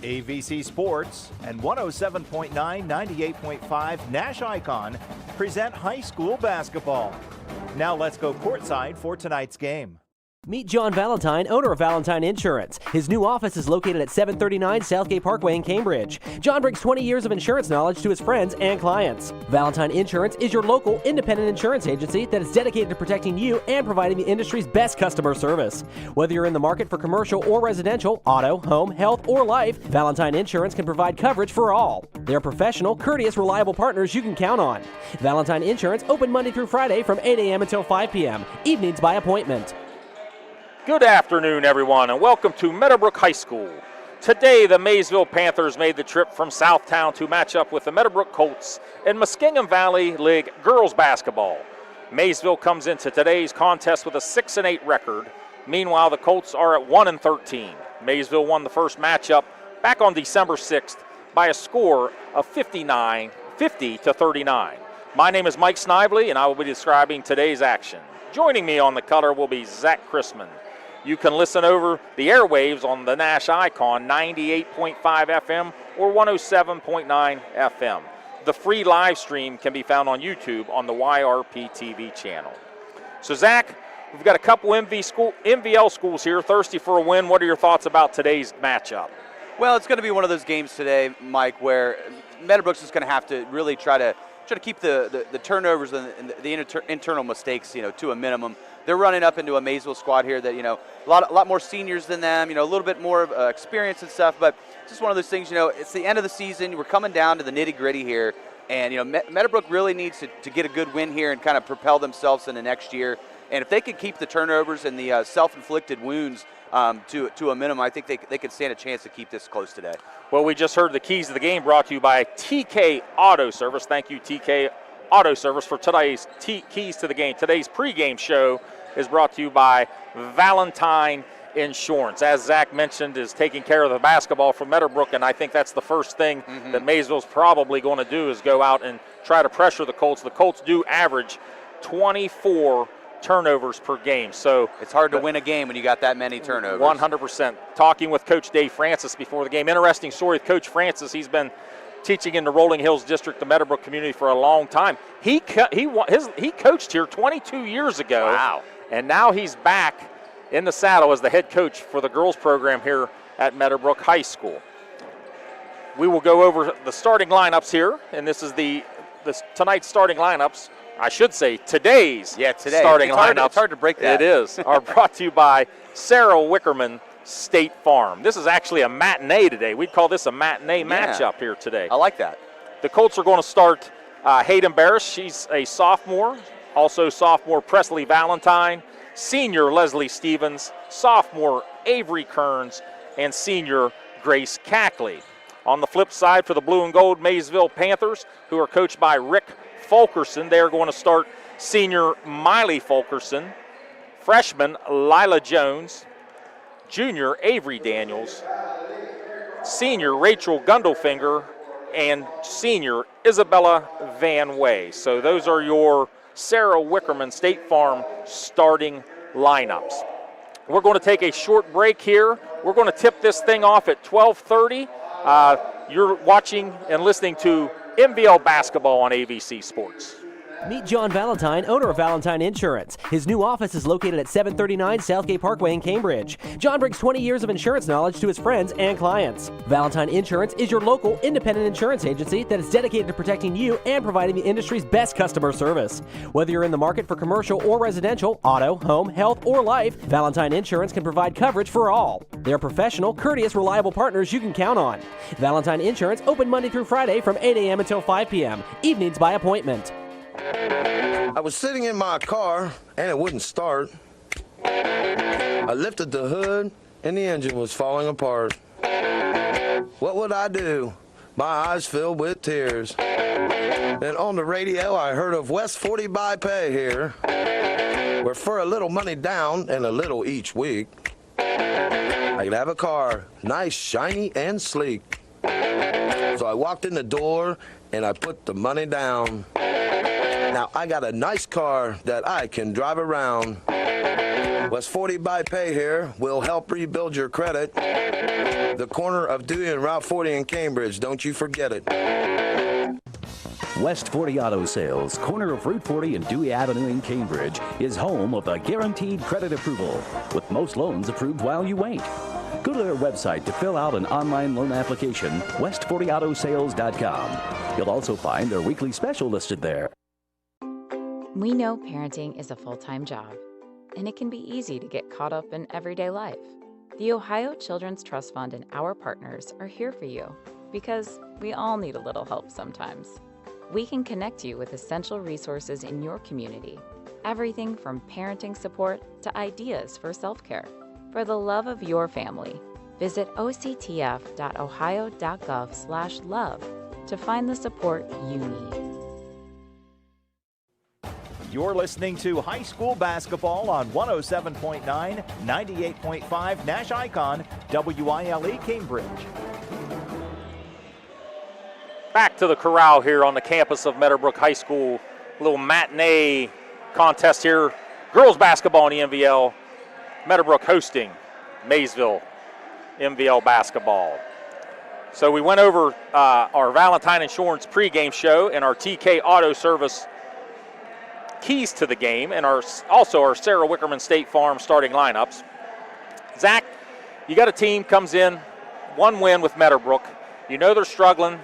AVC Sports and 107.9, 98.5 NASH Icon present high school basketball. Now let's go courtside for tonight's game. Meet John Valentine, owner of Valentine Insurance. His new office is located at 739 Southgate Parkway in Cambridge. John brings 20 years of insurance knowledge to his friends and clients. Valentine Insurance is your local independent insurance agency that is dedicated to protecting you and providing the industry's best customer service. Whether you're in the market for commercial or residential, auto, home, health, or life, Valentine Insurance can provide coverage for all. They're professional, courteous, reliable partners you can count on. Valentine Insurance open Monday through Friday from 8 a.m. until 5 p.m. Evenings by appointment. Good afternoon, everyone, and welcome to Meadowbrook High School. Today, the Maysville Panthers made the trip from Southtown to match up with the Meadowbrook Colts in Muskingum Valley League girls basketball. Maysville comes into today's contest with a 6-8 record. Meanwhile, the Colts are at 1-13. Maysville won the first matchup back on December 6th by a score of 50-39. My name is Mike Snively, and I will be describing today's action. Joining me on the color will be Zach Chrisman. You can listen over the airwaves on the NASH Icon 98.5 FM or 107.9 FM. The free live stream can be found on YouTube on the YRPtv channel. So Zach, we've got a couple MVL schools here thirsty for a win. What are your thoughts about today's matchup? Well, it's going to be one of those games today, Mike, where Meadowbrook's is going to have to really try to keep the turnovers and the internal mistakes, to a minimum. They're running up into a Maysville squad here that, a lot more seniors than them, a little bit more experience and stuff, but it's just one of those things, it's the end of the season. We're coming down to the nitty-gritty here, and, Meadowbrook really needs to get a good win here and kind of propel themselves into next year. And if they could keep the turnovers and the self-inflicted wounds to a minimum, I think they could stand a chance to keep this close today. Well, we just heard the keys of the game brought to you by TK Auto Service. Thank you, TK Auto Service, for today's keys to the game. Today's pregame show is brought to you by Valentine Insurance. As Zach mentioned, is taking care of the basketball for Meadowbrook, and I think that's the first thing that Maysville's probably going to do is go out and try to pressure the Colts. The Colts do average 24 turnovers per game. So it's hard to win a game when you got that many turnovers. 100%. Talking with Coach Dave Francis before the game. Interesting story with Coach Francis. He's been teaching in the Rolling Hills District, the Meadowbrook community, for a long time. He coached here 22 years ago. Wow. And now he's back in the saddle as the head coach for the girls program here at Meadowbrook High School. We will go over the starting lineups here, and this is tonight's starting lineups. I should say today's starting lineups. It's hard to break that. It is. Are brought to you by Sarah Wickerman State Farm. This is actually a matinee today. We'd call this a matinee matchup here today. I like that. The Colts are going to start Hayden Barris. She's a sophomore. Also sophomore Presley Valentine, senior Leslie Stevens, sophomore Avery Kearns, and senior Grace Cackley. On the flip side, for the blue and gold Maysville Panthers, who are coached by Rick Fulkerson, they are going to start senior Miley Fulkerson, freshman Lila Jones, junior Avery Daniels, senior Rachel Gundelfinger, and senior Isabella Van Way. So those are your Sarah Wickerman State Farm starting lineups. We're going to take a short break here. We're going to tip this thing off at 12:30. You're watching and listening to MVL Basketball on AVC Sports. Meet John Valentine, owner of Valentine Insurance. His new office is located at 739 Southgate Parkway in Cambridge. John brings 20 years of insurance knowledge to his friends and clients. Valentine Insurance is your local independent insurance agency that is dedicated to protecting you and providing the industry's best customer service. Whether you're in the market for commercial or residential, auto, home, health, or life, Valentine Insurance can provide coverage for all. They're professional, courteous, reliable partners you can count on. Valentine Insurance open Monday through Friday from 8 a.m. until 5 p.m. Evenings by appointment. I was sitting in my car and it wouldn't start. I lifted the hood and the engine was falling apart. What would I do? My eyes filled with tears. Then on the radio I heard of West 40 by Pay here, where for a little money down and a little each week, I could have a car, nice, shiny, and sleek. So I walked in the door and I put the money down. Now I got a nice car that I can drive around. West 40 by Pay here will help rebuild your credit. The corner of Dewey and Route 40 in Cambridge. Don't you forget it. West 40 Auto Sales, corner of Route 40 and Dewey Avenue in Cambridge, is home of the guaranteed credit approval, with most loans approved while you wait. Go to their website to fill out an online loan application, west40autosales.com. You'll also find their weekly special listed there. We know parenting is a full-time job, and it can be easy to get caught up in everyday life. The Ohio Children's Trust Fund and our partners are here for you because we all need a little help sometimes. We can connect you with essential resources in your community, everything from parenting support to ideas for self-care. For the love of your family, visit octf.ohio.gov/love to find the support you need. You're listening to high school basketball on 107.9, 98.5 NASH Icon, WYLE Cambridge. Back to the corral here on the campus of Meadowbrook High School. A little matinee contest here. Girls basketball in the MVL. Meadowbrook hosting Maysville MVL basketball. So we went over our Valentine Insurance pregame show and our TK Auto Service keys to the game, and also our Sarah Wickerman State Farm starting lineups. Zach, you got a team comes in, one win with Meadowbrook. You know they're struggling.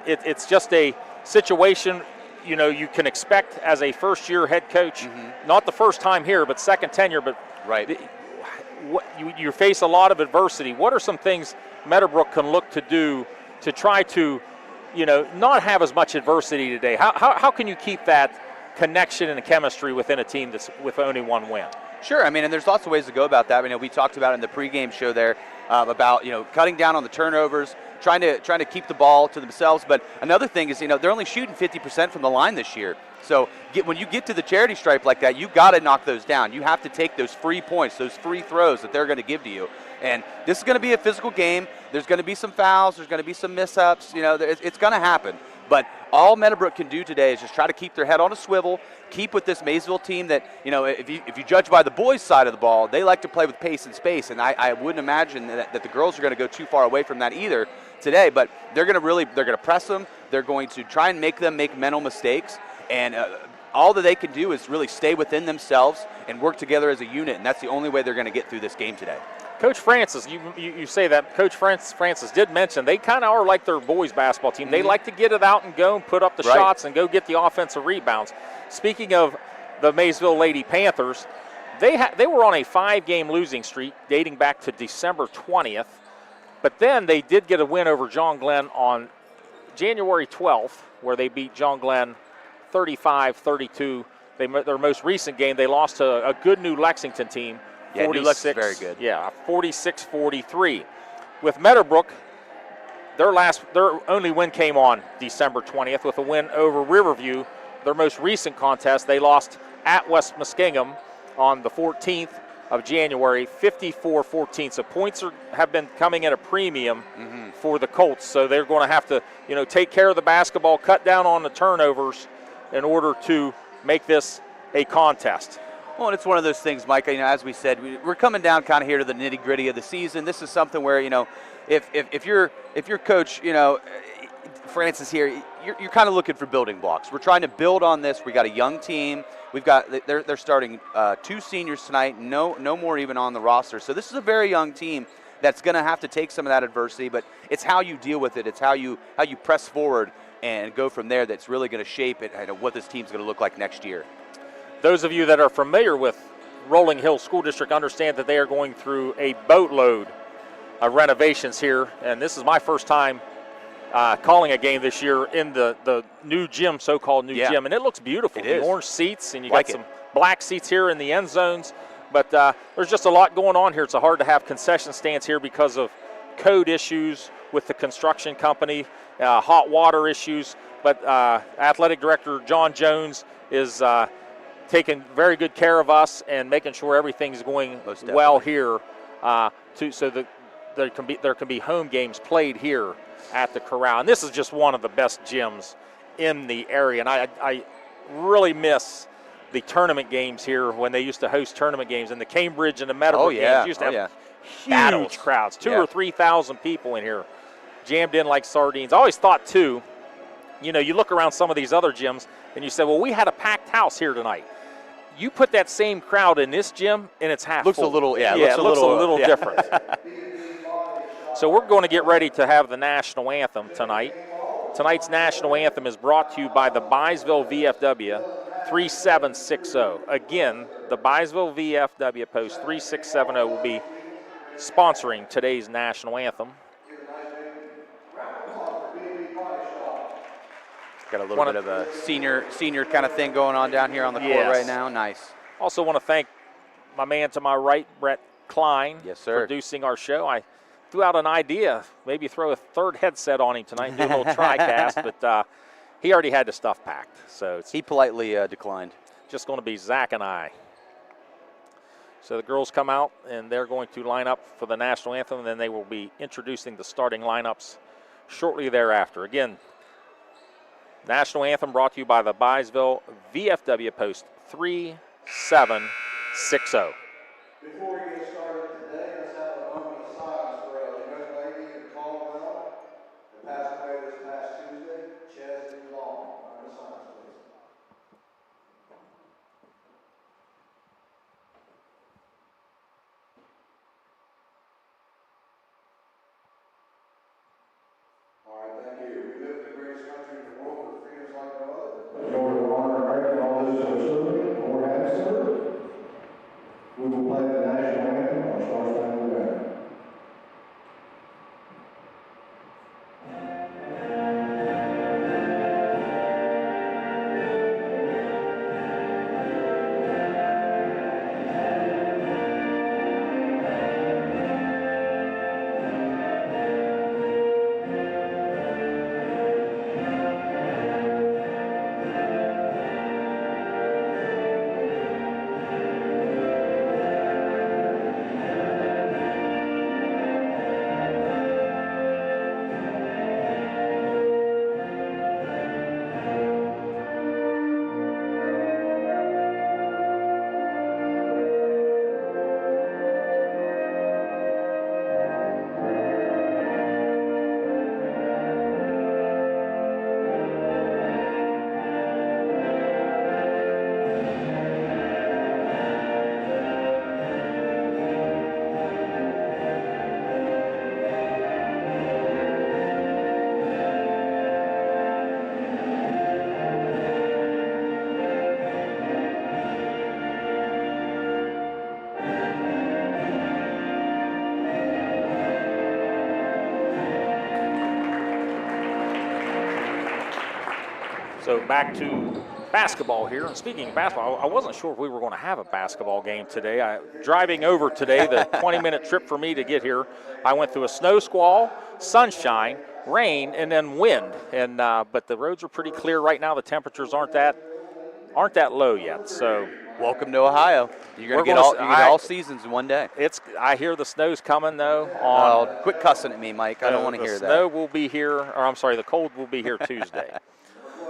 It's just a situation, you know, you can expect as a first-year head coach, not the first time here, but second tenure. But Right. You face a lot of adversity. What are some things Meadowbrook can look to do to try to, you know, not have as much adversity today? How can you keep that connection and chemistry within a team that's with only one win? Sure, I mean, and there's lots of ways to go about that. We talked about in the pregame show there about, you know, cutting down on the turnovers, trying to keep the ball to themselves. But another thing is, you know, they're only shooting 50% from the line this year. So when you get to the charity stripe like that, you got to knock those down. You have to take those free points, those free throws that they're going to give to you. And this is going to be a physical game. There's going to be some fouls. There's going to be some mishap. You know, it's going to happen. But all Meadowbrook can do today is just try to keep their head on a swivel, keep with this Maysville team that, you know, if you judge by the boys' side of the ball, they like to play with pace and space, and I wouldn't imagine that the girls are going to go too far away from that either today. But they're going to press them. They're going to try and make them make mental mistakes, and all that they can do is really stay within themselves and work together as a unit, and that's the only way they're going to get through this game today. Coach Francis, you say that. Coach Francis did mention they kind of are like their boys basketball team. They like to get it out and go and put up the shots and go get the offensive rebounds. Speaking of the Maysville Lady Panthers, they were on a 5-game losing streak dating back to December 20th, but then they did get a win over John Glenn on January 12th, where they beat John Glenn 35-32. Their most recent game, they lost to a good New Lexington team. Yeah, New Lexington's very good. Yeah, 46-43. With Meadowbrook, their only win came on December 20th with a win over Riverview. Their most recent contest, they lost at West Muskingum on the 14th of January, 54-14. So points have been coming at a premium for the Colts. So they're going to have to, you know, take care of the basketball, cut down on the turnovers in order to make this a contest. Well, and it's one of those things, Mike, you know, as we said, we're coming down kind of here to the nitty-gritty of the season. This is something where, you know, if your coach, you know, Francis here, you're kind of looking for building blocks. We're trying to build on this. We got a young team. We've got they're starting 2 seniors tonight. No more even on the roster. So this is a very young team that's going to have to take some of that adversity, but it's how you deal with it. It's how you press forward and go from there that's really going to shape it and what this team's going to look like next year. Those of you that are familiar with Rolling Hills School District understand that they are going through a boatload of renovations here, and this is my first time calling a game this year in the new gym, so-called new gym, and it looks beautiful. The orange seats, and you got some black seats here in the end zones, but there's just a lot going on here. It's hard to have concession stands here because of code issues with the construction company, hot water issues, but Athletic Director John Jones is taking very good care of us and making sure everything's going well here, so that there can be home games played here at the Corral. And this is just one of the best gyms in the area, and I really miss the tournament games here when they used to host tournament games, and the Cambridge and the Meadowbrook games used to have huge Battles. crowds, 2,000 or 3,000 people in here, jammed in like sardines. I always thought, too, you look around some of these other gyms, and you say, well, we had a packed house here tonight. You put that same crowd in this gym, and it's half looks full. a little, it looks a little different. So we're going to get ready to have the national anthem tonight. Tonight's national anthem is brought to you by the Maysville VFW 3760. Again, the Maysville VFW post 3670 will be sponsoring today's national anthem. Got a little bit of a senior kind of thing going on down here on the court right now. Nice. Also want to thank my man to my right, Brett Klein, yes, sir, producing our show. I threw out an idea, maybe throw a third headset on him tonight and do a little tri-cast, but he already had the stuff packed. So he politely declined. Just going to be Zach and I. So the girls come out, and they're going to line up for the national anthem, and then they will be introducing the starting lineups shortly thereafter. Again, national anthem brought to you by the Maysville VFW post 3760. Before we get started today, let's have a moment of silence for a young lady in Caldwell that passed away this past Tuesday, Chesney Long. Moment of silence, please. All right, thank you. We live in the greatest country in the world with freedoms like no other. In order to honor America and all those who have served or have served, we will play the national anthem on Star Spangled Banner. So back to basketball here. And speaking of basketball, I wasn't sure if we were going to have a basketball game today. Driving over today, the 20-minute trip for me to get here, I went through a snow squall, sunshine, rain, and then wind. And but the roads are pretty clear right now. The temperatures aren't that low yet. So welcome to Ohio. You're going to get all seasons in one day. I hear the snow's coming though. Quit cussing at me, Mike. I don't want to hear that. The snow will be here, or I'm sorry, the cold will be here Tuesday.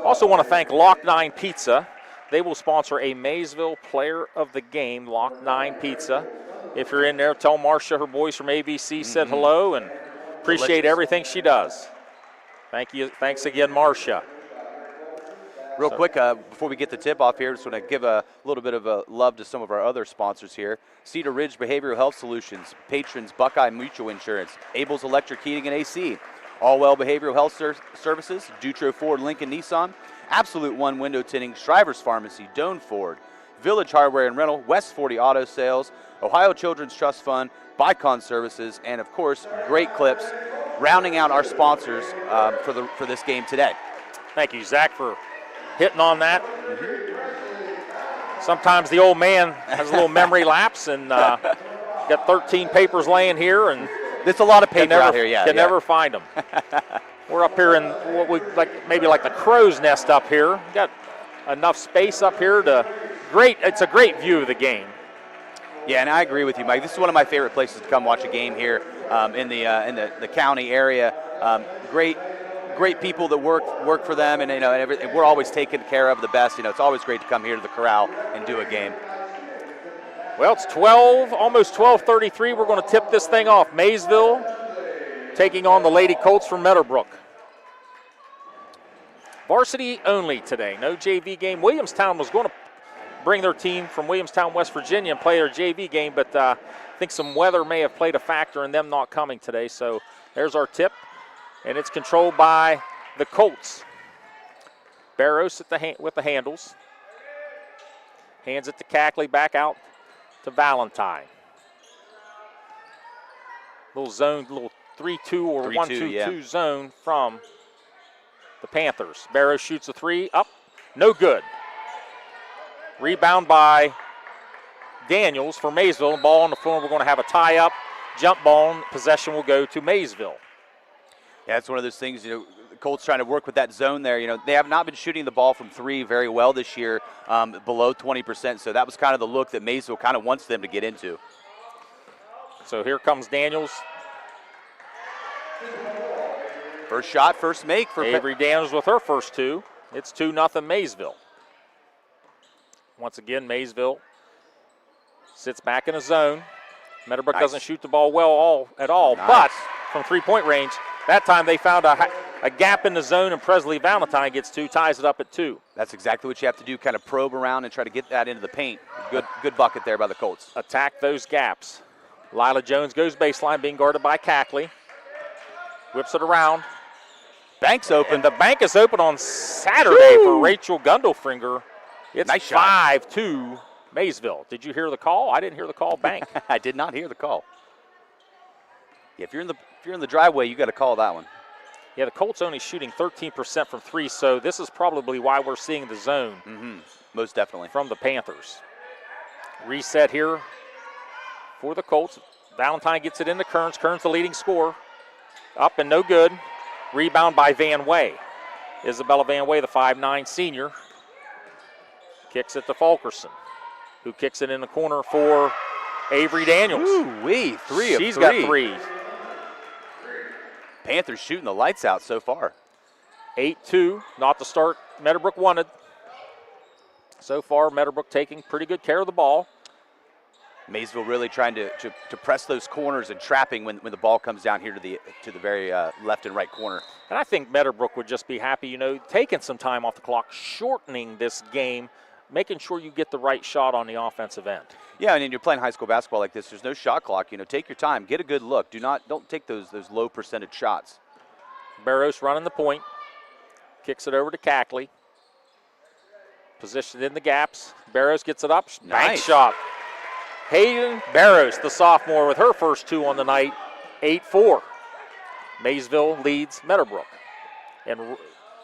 Also want to thank Lock 9 Pizza. They will sponsor a Maysville Player of the Game, Lock 9 Pizza. If you're in there, tell Marcia her boys from ABC said hello and appreciate everything she does. Thank you. Thanks again, Marcia. Real quick, before we get the tip off here, just want to give a little bit of love to some of our other sponsors here. Cedar Ridge Behavioral Health Solutions, Patrons Buckeye Mutual Insurance, Abel's Electric Heating and AC, Allwell Behavioral Health Services, Dutro Ford Lincoln Nissan, Absolute One Window Tinting, Shriver's Pharmacy, Doan Ford, Village Hardware and Rental, West 40 Auto Sales, Ohio Children's Trust Fund, Bicon Services, and of course, Great Clips, rounding out our sponsors for this game today. Thank you, Zach, for hitting on that. Sometimes the old man has a little memory lapse and got 13 papers laying here, and there's a lot of paper out here. Can never find them. We're up here in what we maybe like the crow's nest up here. Got enough space up here it's a great view of the game. Yeah, and I agree with you, Mike. This is one of my favorite places to come watch a game here in the county area. Great great people that work for them, and and we're always taken care of the best. It's always great to come here to the corral and do a game. Well, it's 12, almost 12:33. We're going to tip this thing off. Maysville taking on the Lady Colts from Meadowbrook. Varsity only today, no JV game. Williamstown was going to bring their team from Williamstown, West Virginia and play their JV game, but I think some weather may have played a factor in them not coming today. So there's our tip, and it's controlled by the Colts. Barros with the handles. Hands it to Cackley, back out to Valentine. Little zone, little 3-2 or 1-2-2 zone from the Panthers. Barros shoots a three, up, no good. Rebound by Daniels for Maysville. Ball on the floor. We're going to have a tie-up. Jump ball. And possession will go to Maysville. Yeah, it's one of those things, the Colts trying to work with that zone there. They have not been shooting the ball from three very well this year, below 20%. So that was kind of the look that Maysville kind of wants them to get into. So here comes Daniels. First shot, first make for Avery Daniels with her first two. It's 2-0 Maysville. Once again, Maysville sits back in a zone. Meadowbrook doesn't shoot the ball well at all, but from three-point range, that time they found a gap in the zone, and Presley Valentine gets two, ties it up at 2. That's exactly what you have to do, kind of probe around and try to get that into the paint. Good bucket there by the Colts. Attack those gaps. Lila Jones goes baseline, being guarded by Cackley. Whips it around. Bank's open. And the bank is open on Saturday for Rachel Gundelfinger. It's nice shot. 5-2 Maysville. Did you hear the call? I didn't hear the call. Bank. I did not hear the call. Yeah, if you're in the driveway, you got to call that one. Yeah, the Colts only shooting 13% from three, so this is probably why we're seeing the zone. Mm-hmm. Most definitely. From the Panthers. Reset here for the Colts. Valentine gets it into Kearns. Kearns the leading scorer. Up and no good. Rebound by Van Way. Isabella Van Way, the 5'9 senior. Kicks it to Fulkerson, who kicks it in the corner for Avery Daniels. Ooh-wee, 3 of 3. She's got 3. Panthers shooting the lights out so far. 8-2, not the start Meadowbrook wanted. So far, Meadowbrook taking pretty good care of the ball. Maysville really trying to press those corners and trapping when the ball comes down here to the very left and right corner. And I think Meadowbrook would just be happy, taking some time off the clock, shortening this game, making sure you get the right shot on the offensive end. Yeah, and you're playing high school basketball like this. There's no shot clock. Take your time, get a good look. Don't take those low percentage shots. Barros running the point, kicks it over to Cackley. Positioned in the gaps. Barros gets it up. Nice bank shot. Hayden Barros, the sophomore, with her first 2 on the night. 8-4. Maysville leads Meadowbrook. And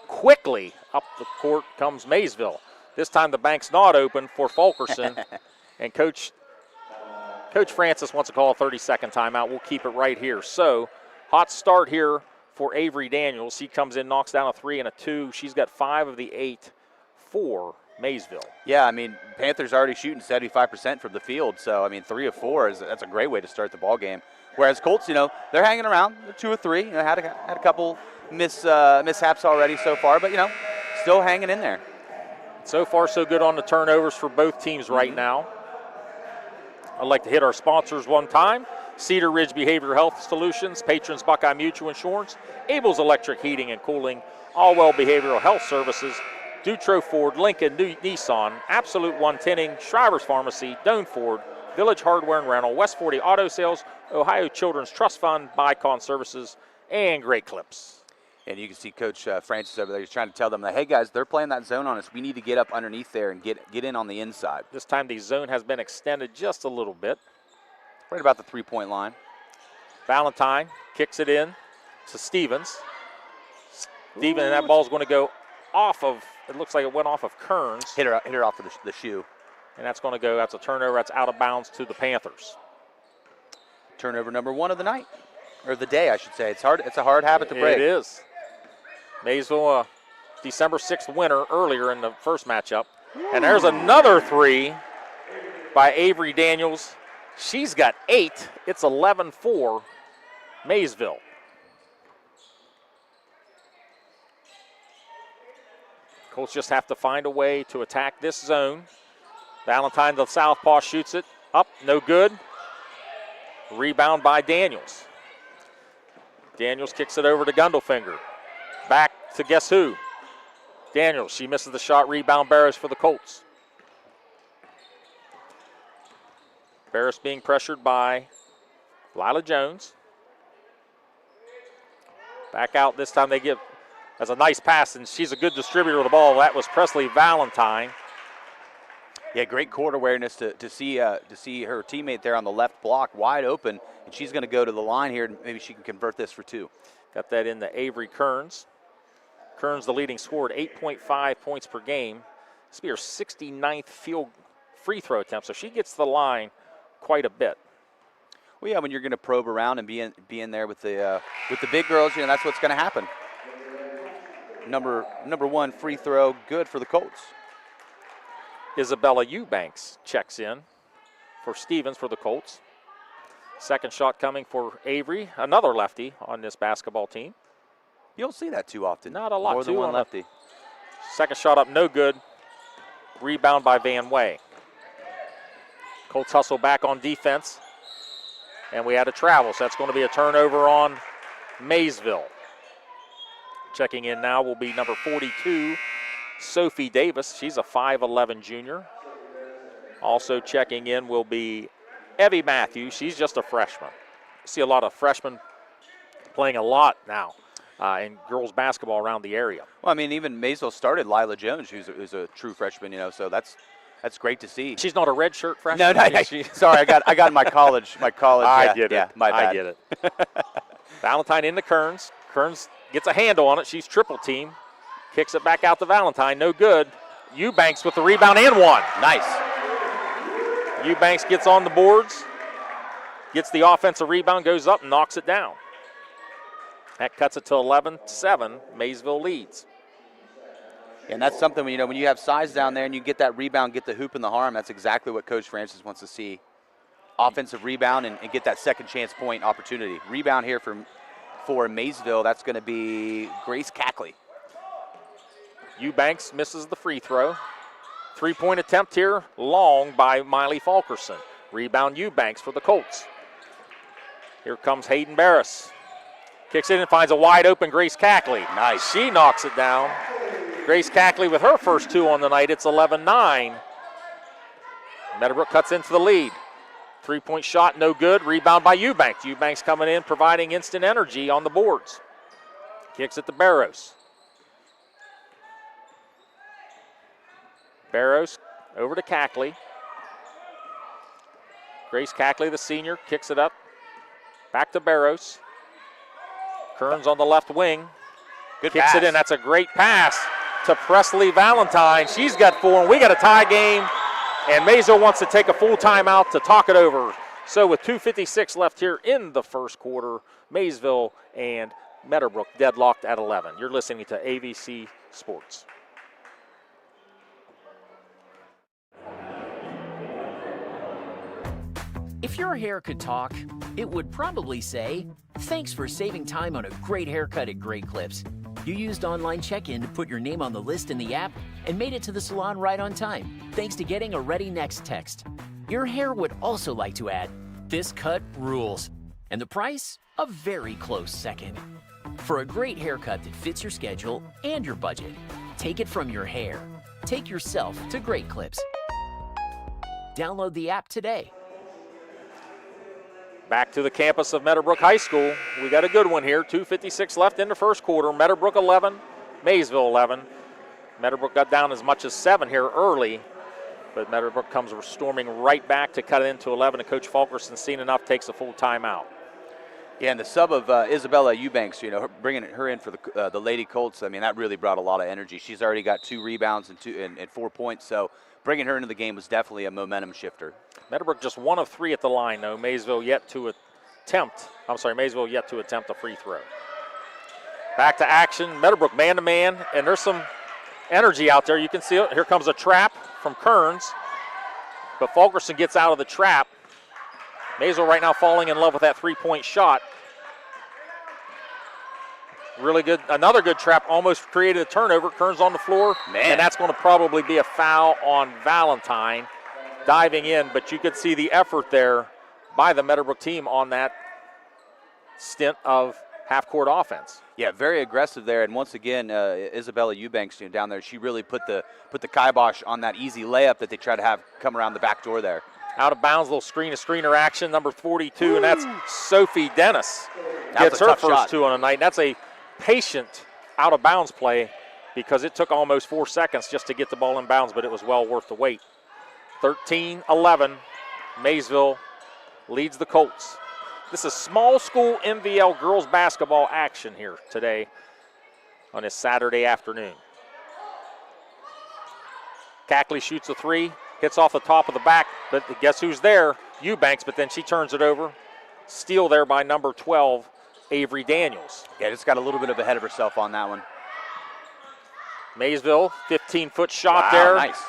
quickly up the court comes Maysville. This time the bank's not open for Fulkerson. And Coach Francis wants to call a 30-second timeout. We'll keep it right here. So, hot start here for Avery Daniels. He comes in, knocks down a 3 and a 2. She's got 5 of the 8 for Maysville. Yeah, Panthers already shooting 75% from the field. So, 3 of 4 that's a great way to start the ball game. Whereas Colts, they're hanging around. They're 2 of 3. Had a couple mishaps already so far, but still hanging in there. So far, so good on the turnovers for both teams right now. I'd like to hit our sponsors one time. Cedar Ridge Behavioral Health Solutions, Patrons Buckeye Mutual Insurance, Abel's Electric Heating and Cooling, Allwell Behavioral Health Services, Dutro Ford, Lincoln, Nissan, Absolute 110ing, Shriver's Pharmacy, Doan Ford, Village Hardware and Rental, West 40 Auto Sales, Ohio Children's Trust Fund, Bicon Services, and Great Clips. And you can see Coach Francis over there. He's trying to tell them that, hey, guys, they're playing that zone on us. We need to get up underneath there and get in on the inside. This time the zone has been extended just a little bit. Right about the three-point line. Valentine kicks it in to Stevens. Stevens, and that ball's going to go off of, it looks like it went off of Kearns. Hit her off of the shoe. And that's going to go, that's a turnover, that's out of bounds to the Panthers. Turnover number 1 of the night, or the day, I should say. It's a hard habit to break. It is. Maysville, December 6th winner earlier in the first matchup. And there's another 3 by Avery Daniels. She's got 8. It's 11-4 Maysville. Colts just have to find a way to attack this zone. Valentine, the southpaw, shoots it up, no good. Rebound by Daniels. Daniels kicks it over to Gundelfinger. Back to guess who? Daniels, she misses the shot. Rebound Barris for the Colts. Barris being pressured by Lila Jones. Back out this time. They give as a nice pass, and she's a good distributor of the ball. That was Presley Valentine. Yeah, great court awareness to see her teammate there on the left block wide open, and she's going to go to the line here, and maybe she can convert this for 2. Got that in to Avery Kearns. Kearns, the leading scorer, at 8.5 points per game. This will be her 69th free throw attempt, so she gets to the line quite a bit. Well, yeah, when you're going to probe around and be in there with the big girls, that's what's going to happen. Number 1 free throw, good for the Colts. Isabella Eubanks checks in for Stevens for the Colts. Second shot coming for Avery, another lefty on this basketball team. You don't see that too often. Not a lot. More than one lefty. Second shot up, no good. Rebound by Van Way. Colts hustle back on defense. And we had a travel, so that's going to be a turnover on Maysville. Checking in now will be number 42, Sophie Davis. She's a 5'11 junior. Also checking in will be Evie Matthews. She's just a freshman. See a lot of freshmen playing a lot now in girls basketball around the area. Well, I mean, even Maysville started Lila Jones, who's a true freshman, so that's great to see. She's not a redshirt freshman. No, sorry, I got my college. I get it. Yeah, my bad. I get it. Valentine into Kearns. Kearns gets a handle on it. She's triple team. Kicks it back out to Valentine. No good. Eubanks with the rebound and one. Nice. Eubanks gets on the boards. Gets the offensive rebound, goes up and knocks it down. That cuts it to 11-7. Maysville leads. And that's something, when you have size down there and you get that rebound, get the hoop and the harm, that's exactly what Coach Francis wants to see. Offensive rebound and get that second chance point opportunity. Rebound here for Maysville, that's going to be Grace Cackley. Eubanks misses the free throw. 3-point attempt here, long by Miley Fulkerson. Rebound Eubanks for the Colts. Here comes Hayden Barris. Kicks in and finds a wide open Grace Cackley. Nice. She knocks it down. Grace Cackley with her first 2 on the night. It's 11-9. Meadowbrook cuts into the lead. 3-point shot, no good. Rebound by Eubanks. Eubanks coming in, providing instant energy on the boards. Kicks it to Barros. Barros over to Cackley. Grace Cackley, the senior, kicks it up. Back to Barros. Kearns on the left wing. Good kicks pass. It in. That's a great pass to Presley Valentine. She's got 4, and we got a tie game. And Maysville wants to take a full timeout to talk it over. So with 2:56 left here in the first quarter, Maysville and Meadowbrook deadlocked at 11. You're listening to AVC Sports. If your hair could talk, it would probably say, "Thanks for saving time on a great haircut at Great Clips. You used online check-in to put your name on the list in the app and made it to the salon right on time, thanks to getting a Ready Next text." Your hair would also like to add, "This cut rules." And the price? A very close second. For a great haircut that fits your schedule and your budget, take it from your hair. Take yourself to Great Clips. Download the app today. Back to the campus of Meadowbrook High School. We got a good one here. 2:56 left in the first quarter. Meadowbrook 11, Maysville 11. Meadowbrook got down as much as 7 here early, but Meadowbrook comes storming right back to cut it into 11, and Coach Fulkerson, seen enough, takes a full timeout. Yeah, and the sub of Isabella Eubanks, bringing her in for the Lady Colts, I mean, that really brought a lot of energy. She's already got 2 rebounds and 4 points, so bringing her into the game was definitely a momentum shifter. Meadowbrook just 1 of 3 at the line, though. Maysville yet to attempt a free throw. Back to action. Meadowbrook man-to-man, and there's some energy out there. You can see it. Here comes a trap from Kearns, but Fulkerson gets out of the trap. Maysville right now falling in love with that 3-point shot. Really good, another good trap, almost created a turnover. Kearns on the floor, and that's going to probably be a foul on Valentine diving in, but you could see the effort there by the Meadowbrook team on that stint of half-court offense. Yeah, very aggressive there, and once again, Isabella Eubanks down there, she really put the kibosh on that easy layup that they try to have come around the back door there. Out of bounds, little screener action, number 42, and that's Sophie Dennis. Gets her first two on the night. That's a patient out-of-bounds play because it took almost 4 seconds just to get the ball in bounds, but it was well worth the wait. 13-11, Maysville leads the Colts. This is small school MVL girls basketball action here today on this Saturday afternoon. Cackley shoots a three, hits off the top of the back, but guess who's there? Eubanks, but then she turns it over. Steal there by number 12, Avery Daniels. Yeah, just got a little bit of ahead of herself on that one. Maysville, 15-foot shot there. Nice.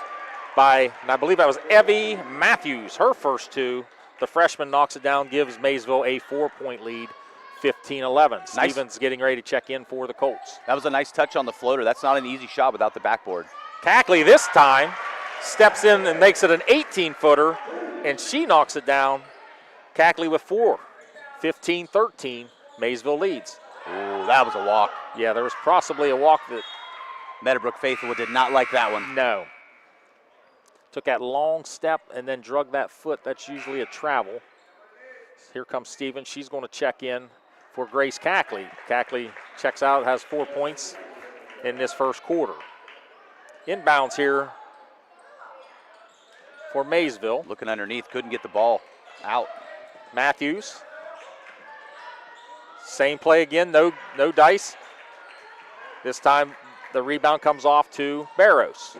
By, and I believe that was Evie Matthews, her first two. The freshman knocks it down, gives Maysville a 4-point lead, 15-11. Nice. Stevens getting ready to check in for the Colts. That was a nice touch on the floater. That's not an easy shot without the backboard. Cackley this time steps in and makes it an 18-footer, and she knocks it down. Cackley with 4, 15-13, Maysville leads. Ooh, that was a walk. Yeah, there was possibly a walk that Meadowbrook faithful did not like that one. No. Took that long step and then drug that foot. That's usually a travel. Here comes Stevens. She's going to check in for Grace Cackley. Cackley checks out, has 4 points in this first quarter. Inbounds here for Maysville. Looking underneath, couldn't get the ball out. Matthews. Same play again, no dice. This time the rebound comes off to Barrows.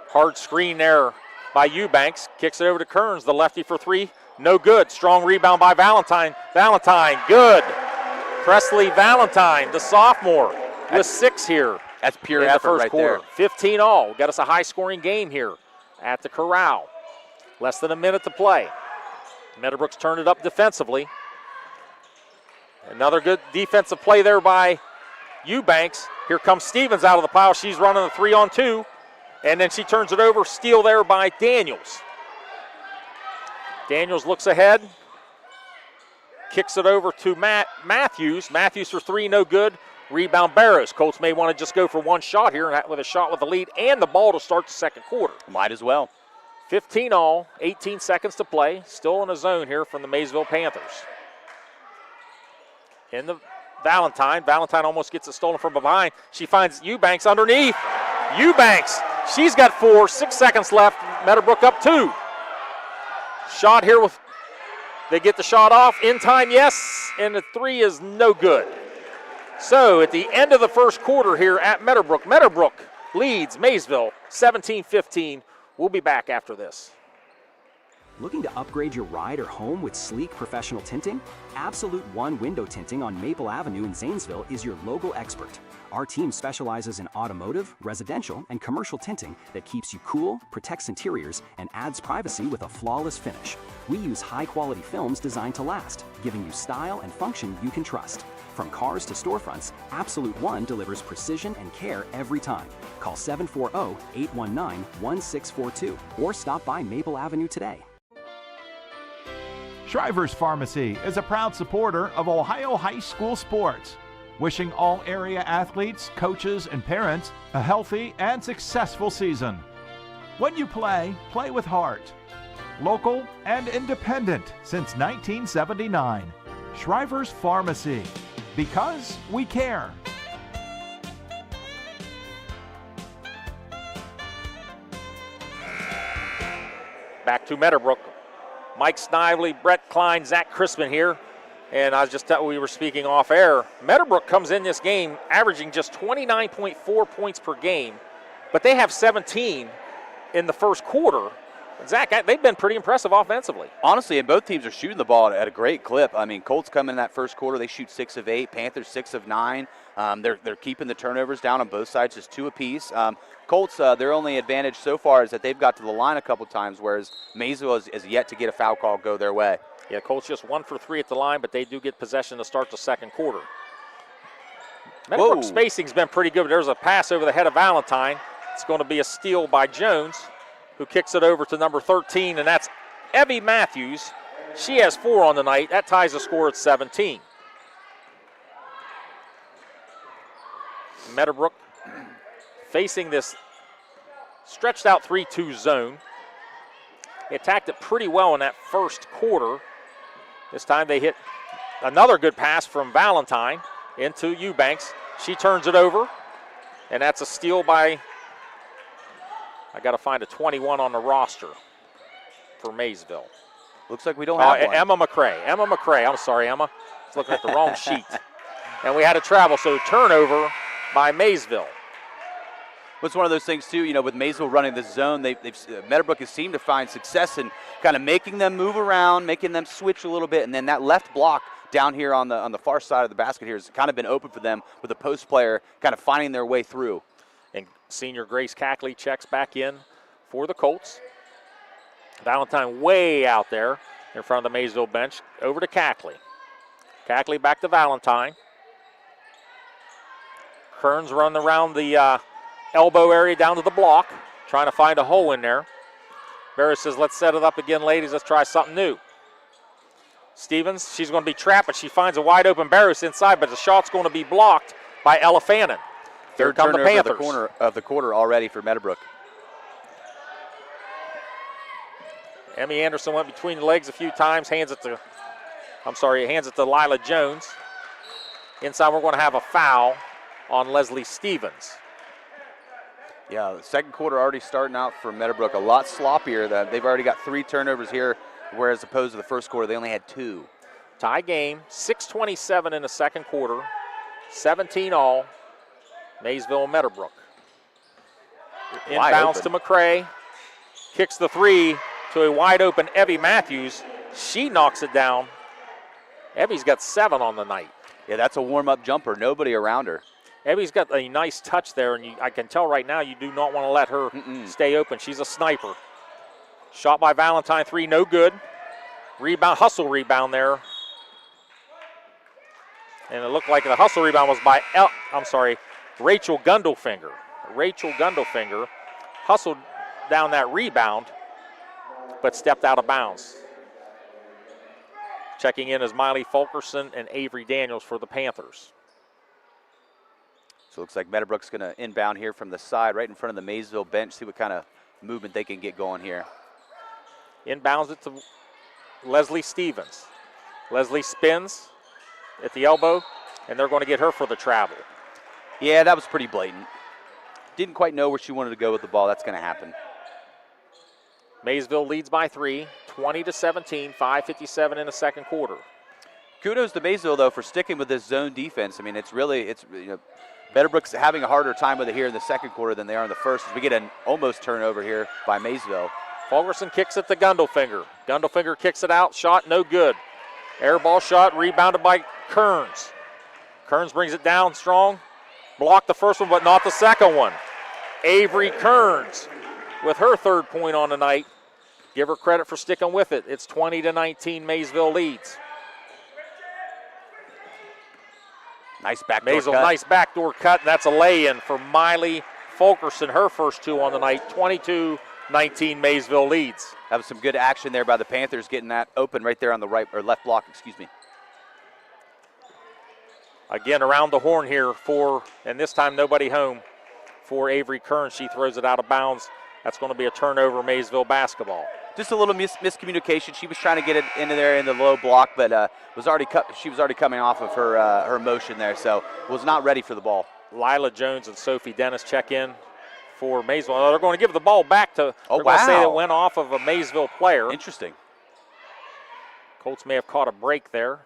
Hard screen there by Eubanks. Kicks it over to Kearns, the lefty for three. No good. Strong rebound by Valentine. Valentine, good. Presley Valentine, the sophomore, with 6 here. That's pure in the effort first right quarter. there. 15-all. Got us a high-scoring game here at the Corral. Less than a minute to play. Meadowbrook's turned it up defensively. Another good defensive play there by Eubanks. Here comes Stevens out of the pile. She's running the 3-on-2. And then she turns it over. Steal there by Daniels. Daniels looks ahead. Kicks it over to Matthews. Matthews for 3, no good. Rebound Barrows. Colts may want to just go for one shot here with a shot with the lead and the ball to start the second quarter. Might as well. 15-all, 18 seconds to play. Still in a zone here from the Maysville Panthers. In the Valentine. Valentine almost gets it stolen from behind. She finds Eubanks underneath. Eubanks, she's got 4, 6 seconds left. Meadowbrook up 2. Shot here with, they get the shot off. In time, yes, and the 3 is no good. So at the end of the first quarter here at Meadowbrook, Meadowbrook leads Maysville 17-15. We'll be back after this. Looking to upgrade your ride or home with sleek professional tinting? Absolute One Window Tinting on Maple Avenue in Zanesville is your local expert. Our team specializes in automotive, residential, and commercial tinting that keeps you cool, protects interiors, and adds privacy with a flawless finish. We use high-quality films designed to last, giving you style and function you can trust. From cars to storefronts, Absolute One delivers precision and care every time. Call 740-819-1642 or stop by Maple Avenue today. Shriver's Pharmacy is a proud supporter of Ohio high school sports, wishing all area athletes, coaches, and parents a healthy and successful season. When you play, play with heart. Local and independent since 1979. Shriver's Pharmacy, because we care. Back to Meadowbrook. Mike Snively, Brett Klein, Zach Crispin here. And I was just we were speaking off air. Meadowbrook comes in this game averaging just 29.4 points per game, but they have 17 in the first quarter. Zach, they've been pretty impressive offensively. Honestly, and both teams are shooting the ball at a great clip. I mean, Colts come in that first quarter, they shoot 6 of 8. Panthers 6 of 9. They're keeping the turnovers down on both sides, just 2 apiece. Colts, their only advantage so far is that they've got to the line a couple times, whereas Maysville is yet to get a foul call go their way. Yeah, Colts just 1 for 3 at the line, but they do get possession to start the second quarter. Meadowbrook spacing's been pretty good. There's a pass over the head of Valentine. It's going to be a steal by Jones, who kicks it over to number 13, and that's Evie Matthews. She has 4 on the night. That ties the score at 17. Meadowbrook facing this stretched out 3-2 zone. They attacked it pretty well in that first quarter. This time they hit another good pass from Valentine into Eubanks. She turns it over, and that's a steal by, I got to find a 21 on the roster for Maysville. Looks like we don't have one. Emma McCray. I'm sorry, Emma. I was looking at the wrong sheet. And we had a travel, so turnover by Maysville. It's one of those things, too, with Maysville running this zone, Meadowbrook has seemed to find success in kind of making them move around, making them switch a little bit, and then that left block down here on the far side of the basket here has kind of been open for them with a post player kind of finding their way through. And senior Grace Cackley checks back in for the Colts. Valentine way out there in front of the Maysville bench. Over to Cackley. Cackley back to Valentine. Kearns running around the elbow area down to the block, trying to find a hole in there. Barris says, let's set it up again, ladies. Let's try something new. Stevens, she's going to be trapped, but she finds a wide open Barris inside, but the shot's going to be blocked by Ella Fannin. Here come the Panthers. Corner of the quarter already for Meadowbrook. Emmy Anderson went between the legs a few times, hands it to Lila Jones. Inside, we're going to have a foul on Leslie Stevens. Yeah, the second quarter already starting out for Meadowbrook a lot sloppier. They've already got 3 turnovers here, whereas opposed to the first quarter, they only had 2. Tie game, 6:27 in the second quarter, 17 all, Maysville and Meadowbrook. Inbounds to McCray, kicks the 3 to a wide open Evie Matthews. She knocks it down. Evie's got 7 on the night. Yeah, that's a warm-up jumper, nobody around her. Evie's got a nice touch there, and I can tell right now you do not want to let her stay open. She's a sniper. Shot by Valentine, 3, no good. Rebound, hustle rebound there. And it looked like the hustle rebound was by, Rachel Gundelfinger. Rachel Gundelfinger hustled down that rebound, but stepped out of bounds. Checking in is Miley Fulkerson and Avery Daniels for the Panthers. So it looks like Meadowbrook's going to inbound here from the side, right in front of the Maysville bench, see what kind of movement they can get going here. Inbounds it to Leslie Stevens. Leslie spins at the elbow, and they're going to get her for the travel. Yeah, that was pretty blatant. Didn't quite know where she wanted to go with the ball. That's going to happen. Maysville leads by 3, 20-17, 5:57 in the second quarter. Kudos to Maysville, though, for sticking with this zone defense. I mean, Meadowbrook's having a harder time with it here in the second quarter than they are in the first. As we get an almost turnover here by Maysville. Fulkerson kicks it to Gundelfinger. Gundelfinger kicks it out, shot no good. Air ball shot, rebounded by Kearns. Kearns brings it down strong. Blocked the first one, but not the second one. Avery Kearns with her 3rd point on the night. Give her credit for sticking with it. It's 20-19, Maysville leads. Nice backdoor Maysville, cut. nice backdoor cut, and that's a lay-in for Miley Fulkerson, her first 2 on the night. 22-19, Maysville leads. That was some good action there by the Panthers, getting that open right there on the right or left block, Again, around the horn here and this time nobody home for Avery Kearns. She throws it out of bounds. That's going to be a turnover, Maysville basketball. Just a little miscommunication. She was trying to get it into there in the low block, but she was already coming off of her motion there, so was not ready for the ball. Lila Jones and Sophie Dennis check in for Maysville. They're going to give the ball back to, going to say it went off of a Maysville player. Interesting. Colts may have caught a break there.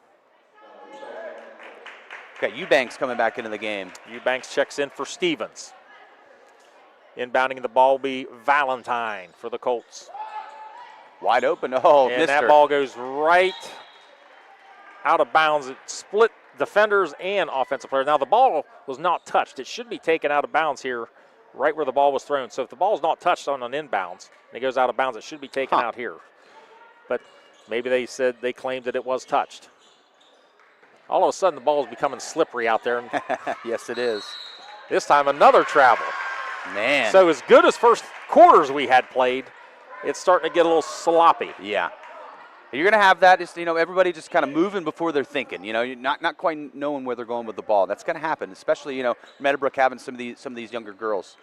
Got Eubanks coming back into the game. Eubanks checks in for Stevens. Inbounding the ball will be Valentine for the Colts. Wide open. Oh, and missed that her. ball goes right out of bounds. It split defenders and offensive players. Now, the ball was not touched. It should be taken out of bounds here, right where the ball was thrown. So if the ball is not touched on an inbounds and it goes out of bounds, it should be taken out here. But maybe they claimed that it was touched. All of a sudden, the ball is becoming slippery out there. Yes, it is. This time, another travel. Man. So as good as first quarters we had played, it's starting to get a little sloppy. Yeah. You're going to have that, just, everybody just kind of moving before they're thinking. You're not quite knowing where they're going with the ball. That's going to happen, especially, Meadowbrook having some of these younger girls.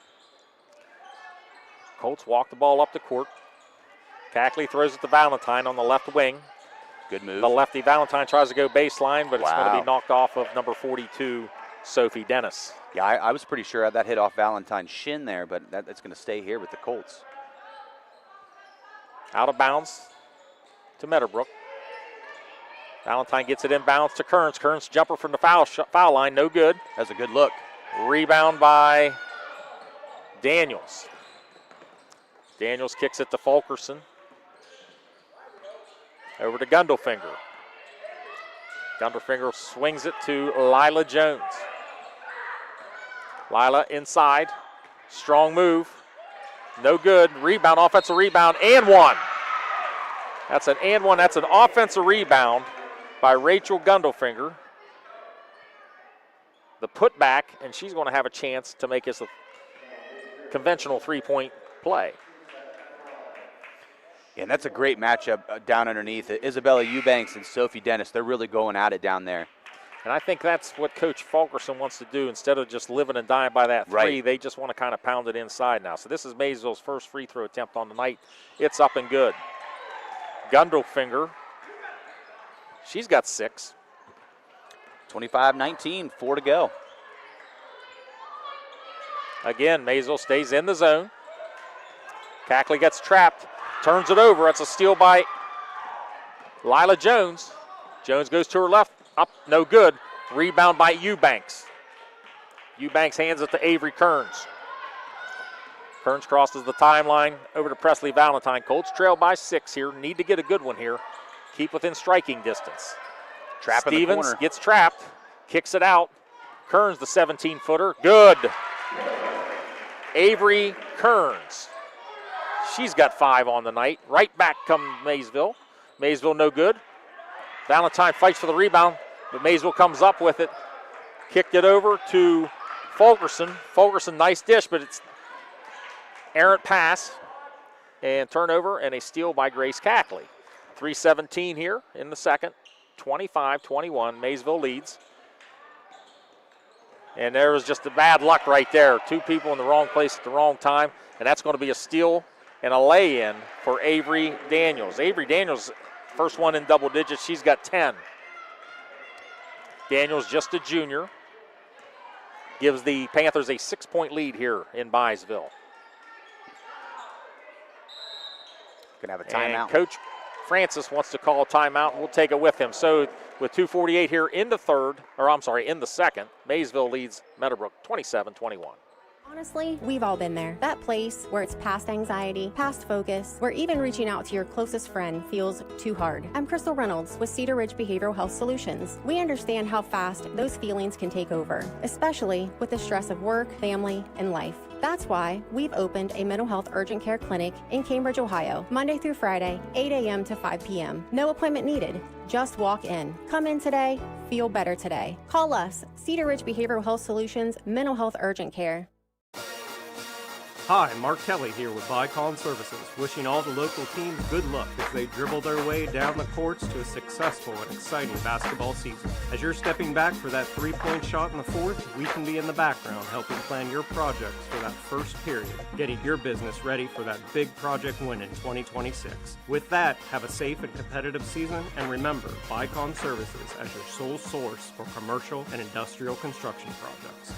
Colts walk the ball up the court. Cackley throws it to Valentine on the left wing. Good move. The lefty Valentine tries to go baseline, but it's going to be knocked off of number 42, Sophie Dennis. Yeah, I was pretty sure that hit off Valentine's shin there, but that's going to stay here with the Colts. Out of bounds to Meadowbrook. Valentine gets it inbounds to Kearns. Kearns jumper from the foul line, no good. That's a good look. Rebound by Daniels. Daniels kicks it to Fulkerson. Over to Gundelfinger. Gundelfinger swings it to Lila Jones. Lila inside. Strong move. No good. Rebound, offensive rebound, and one. That's an and one. That's an offensive rebound by Rachel Gundelfinger. The putback, and she's going to have a chance to make us a conventional three-point play. Yeah, and that's a great matchup down underneath. Isabella Eubanks and Sophie Dennis, they're really going at it down there. And I think that's what Coach Fulkerson wants to do. Instead of just living and dying by that three, they just want to kind of pound it inside now. So this is Maysville's first free throw attempt on the night. It's up and good. Gundelfinger, she's got 6. 25-19, 4 to go. Again, Maysville stays in the zone. Cackley gets trapped, turns it over. That's a steal by Lila Jones. Jones goes to her left, up, no good. Rebound by Eubanks. Eubanks hands it to Avery Kearns. Kearns crosses the timeline over to Presley Valentine. Colts trail by 6 here. Need to get a good one here. Keep within striking distance. Trap in the Stevens corner. gets trapped, kicks it out. Kearns, the 17-footer, good. Avery Kearns. She's got 5 on the night. Right back come Maysville. Maysville no good. Valentine fights for the rebound, but Maysville comes up with it. Kicked it over to Fulkerson. Fulkerson, nice dish, but it's errant pass and turnover and a steal by Grace Cackley. 3:17 here in the second. 25-21, Maysville leads. And there was just the bad luck right there. 2 people in the wrong place at the wrong time, and that's going to be a steal and a lay-in for Avery Daniels. Avery Daniels, first one in double digits. She's got 10. Daniels, just a junior, gives the Panthers a 6-point lead here in Maysville. Gonna have a timeout. And Coach Francis wants to call a timeout, and we'll take it with him. So with 2:48 here in the second, Maysville leads Meadowbrook 27-21. Honestly, we've all been there. That place where it's past anxiety, past focus, where even reaching out to your closest friend feels too hard. I'm Crystal Reynolds with Cedar Ridge Behavioral Health Solutions. We understand how fast those feelings can take over, especially with the stress of work, family, and life. That's why we've opened a mental health urgent care clinic in Cambridge, Ohio, Monday through Friday, 8 a.m. to 5 p.m. No appointment needed. Just walk in. Come in today, feel better today. Call us, Cedar Ridge Behavioral Health Solutions, Mental Health Urgent Care. Hi, Mark Kelly here with Icon Services, wishing all the local teams good luck as they dribble their way down the courts to a successful and exciting basketball season. As you're stepping back for that three-point shot in the fourth, we can be in the background helping plan your projects for that first period, getting your business ready for that big project win in 2026. With that, have a safe and competitive season, and remember, Icon Services as your sole source for commercial and industrial construction projects.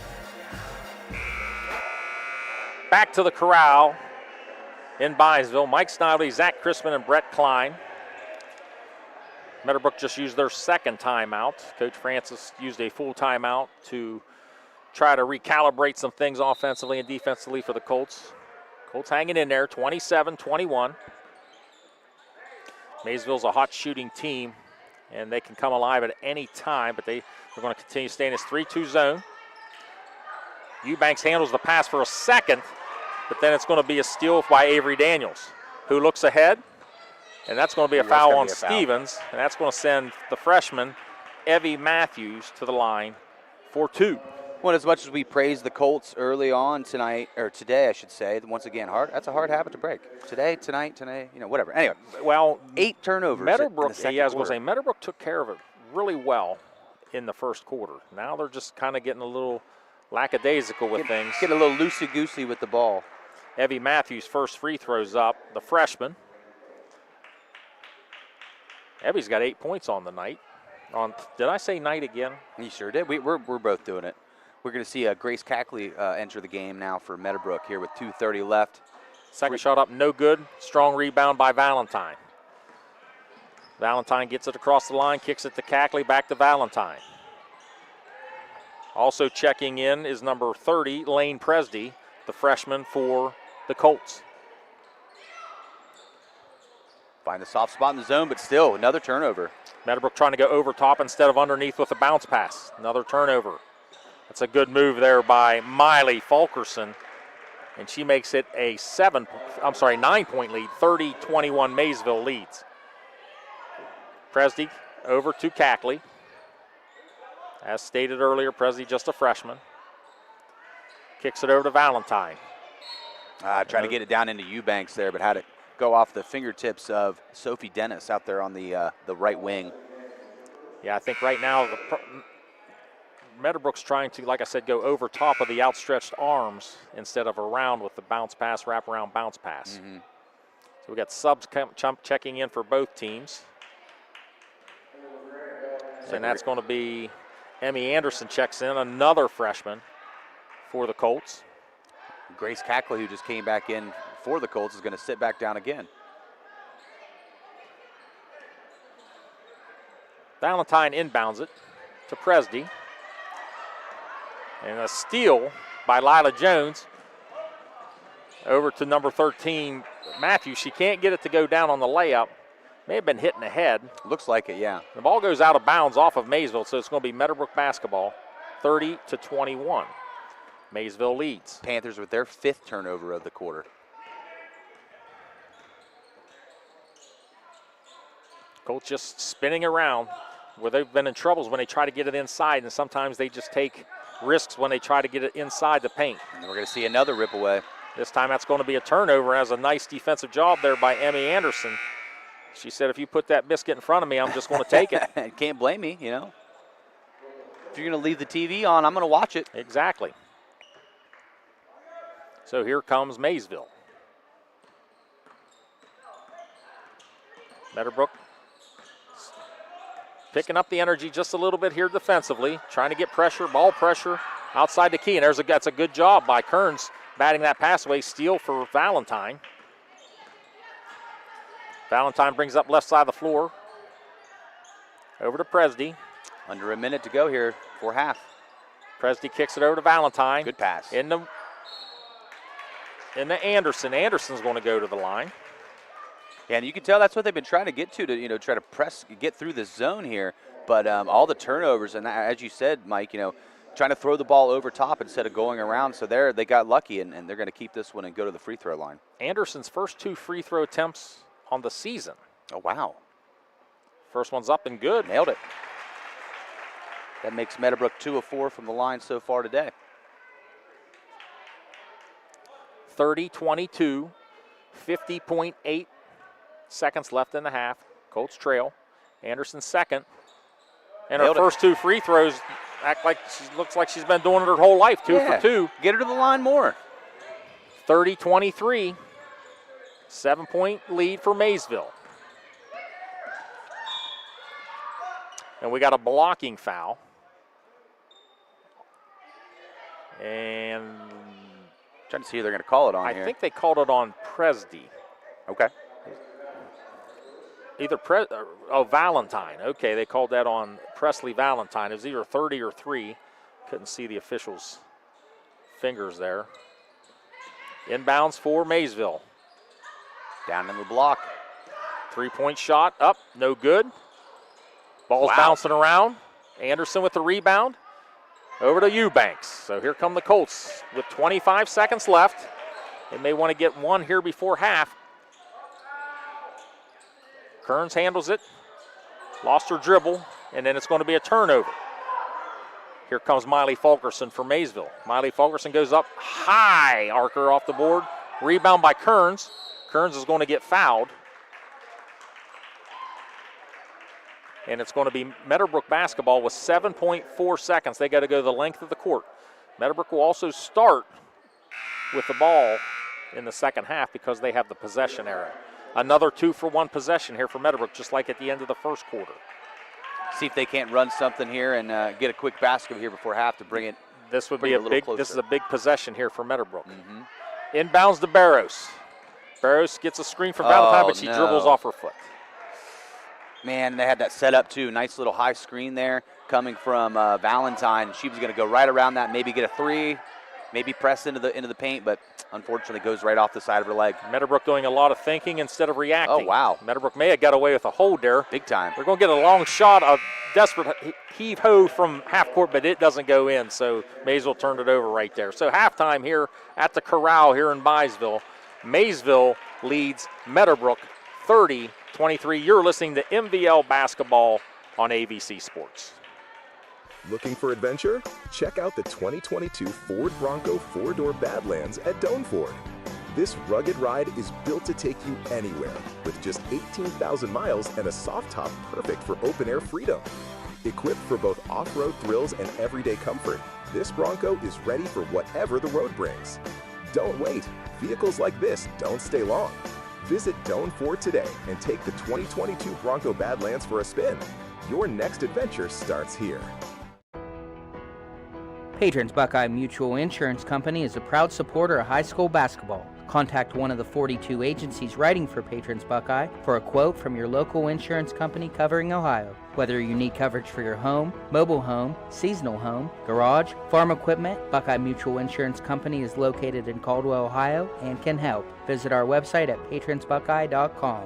Back to the corral in Maysville. Mike Snively, Zach Chrisman, and Brett Klein. Meadowbrook just used their second timeout. Coach Francis used a full timeout to try to recalibrate some things offensively and defensively for the Colts. Colts hanging in there, 27-21. Maysville's a hot shooting team, and they can come alive at any time, but they're going to continue to stay in this 3-2 zone. Eubanks handles the pass for a second, but then it's going to be a steal by Avery Daniels, who looks ahead, and that's going to be a foul on Stevens, and that's going to send the freshman Evie Matthews to the line for 2. Well, as much as we praised the Colts early on tonight, or today, I should say, once again, that's a hard habit to break. Today, tonight, whatever. Anyway, well, 8 turnovers. Meadowbrook, in the second yeah, I was going to quarter. say, Meadowbrook took care of it really well in the first quarter. Now they're just kind of getting a little lackadaisical with things. Get a little loosey-goosey with the ball. Evie Matthews' first free throws up, the freshman. Evie's got 8 points on the night. Did I say night again? You sure did. We're both doing it. We're going to see Grace Cackley enter the game now for Meadowbrook here with 2:30 left. Second shot up, no good. Strong rebound by Valentine. Valentine gets it across the line, kicks it to Cackley, back to Valentine. Also checking in is number 30, Lane Presdy, the freshman for the Colts. Find a soft spot in the zone, but still another turnover. Meadowbrook trying to go over top instead of underneath with a bounce pass. Another turnover. That's a good move there by Miley Fulkerson. And she makes it a 9-point lead. 30-21 Maysville leads. Presdy over to Cackley. As stated earlier, Presdy just a freshman. Kicks it over to Valentine. Trying to get it down into Eubanks there, but had it go off the fingertips of Sophie Dennis out there on the right wing. Yeah, I think right now Meadowbrook's trying to, like I said, go over top of the outstretched arms instead of around with the bounce pass, wraparound bounce pass. Mm-hmm. So we got subs checking in for both teams. And that's going to be Emmy Anderson checks in, another freshman for the Colts. Grace Cackley, who just came back in for the Colts, is going to sit back down again. Valentine inbounds it to Presdy. And a steal by Lila Jones over to number 13, Matthews. She can't get it to go down on the layup. May have been hit in the head. Looks like it, yeah. The ball goes out of bounds off of Maysville, so it's going to be Meadowbrook basketball, 30-21. Maysville leads. Panthers with their 5th turnover of the quarter. Colts just spinning around where they've been in troubles when they try to get it inside, and sometimes they just take risks when they try to get it inside the paint. And we're going to see another rip away. This time that's going to be a turnover. As a nice defensive job there by Emmy Anderson. She said, if you put that biscuit in front of me, I'm just going to take it. Can't blame me, you know. If you're going to leave the TV on, I'm going to watch it. Exactly. So here comes Maysville. Meadowbrook picking up the energy just a little bit here defensively, trying to get pressure, ball pressure outside the key. And that's a good job by Kearns batting that pass away. Steal for Valentine. Valentine brings up left side of the floor. Over to Presdy. Under a minute to go here for half. Presdy kicks it over to Valentine. Good pass. Into Anderson. Anderson's going to go to the line. Yeah, and you can tell that's what they've been trying to get to try to press, get through the zone here. But all the turnovers, and as you said, Mike, trying to throw the ball over top instead of going around. So they got lucky, and they're going to keep this one and go to the free throw line. Anderson's first 2 free throw attempts on the season. Oh, wow. First one's up and good. Nailed it. That makes Meadowbrook 2 of 4 from the line so far today. 30-22, 50.8 seconds left in the half. Colts trail. Anderson second. And her first 2 free throws looks like she's been doing it her whole life. 2 for 2. Get her to the line more. 30-23. 7-point lead for Maysville. And we got a blocking foul. And trying to see who they're going to call it on here. I think they called it on Presdy. Okay. Either Valentine. Okay, they called that on Presley Valentine. It was either 30 or 3. Couldn't see the officials' fingers there. Inbounds for Maysville. Down in the block. 3-point shot up, no good. Ball's bouncing around. Anderson with the rebound. Over to Eubanks. So here come the Colts with 25 seconds left. They may want to get one here before half. Kearns handles it. Lost her dribble and then it's going to be a turnover. Here comes Miley Fulkerson for Maysville. Miley Fulkerson goes up high, archer off the board. Rebound by Kearns. Kearns is going to get fouled. And it's going to be Meadowbrook basketball with 7.4 seconds. They got to go the length of the court. Meadowbrook will also start with the ball in the second half because they have the possession era. Another 2-for-1 possession here for Meadowbrook, just like at the end of the first quarter. See if they can't run something here and get a quick basket here before half to bring it. This would be a big. Closer. This is a big possession here for Meadowbrook. Inbounds to Barros. Barros gets a screen from Valentine, but she dribbles off her foot. Man, they had that set up too. Nice little high screen there coming from Valentine. She was going to go right around that, maybe get a three, maybe press into the paint, but unfortunately goes right off the side of her leg. Meadowbrook doing a lot of thinking instead of reacting. Oh, wow. Meadowbrook may have got away with a hold there. Big time. They're going to get a long shot, a desperate heave-ho from half court, but it doesn't go in, so Maysville turned it over right there. So halftime here at the Corral here in Maysville. Maysville leads Meadowbrook 30-23. You're listening to MVL Basketball on ABC Sports. Looking for adventure? Check out the 2022 Ford Bronco 4-door Badlands at Doane Ford. This rugged ride is built to take you anywhere with just 18,000 miles and a soft top perfect for open-air freedom. Equipped for both off-road thrills and everyday comfort, this Bronco is ready for whatever the road brings. Don't wait. Vehicles like this don't stay long. Visit Doane Ford today and take the 2022 Bronco Badlands for a spin. Your next adventure starts here. Patrons Buckeye Mutual Insurance Company is a proud supporter of high school basketball. Contact one of the 42 agencies writing for Patrons Buckeye for a quote from your local insurance company covering Ohio. Whether you need coverage for your home, mobile home, seasonal home, garage, farm equipment, Buckeye Mutual Insurance Company is located in Caldwell, Ohio, and can help. Visit our website at patronsbuckeye.com.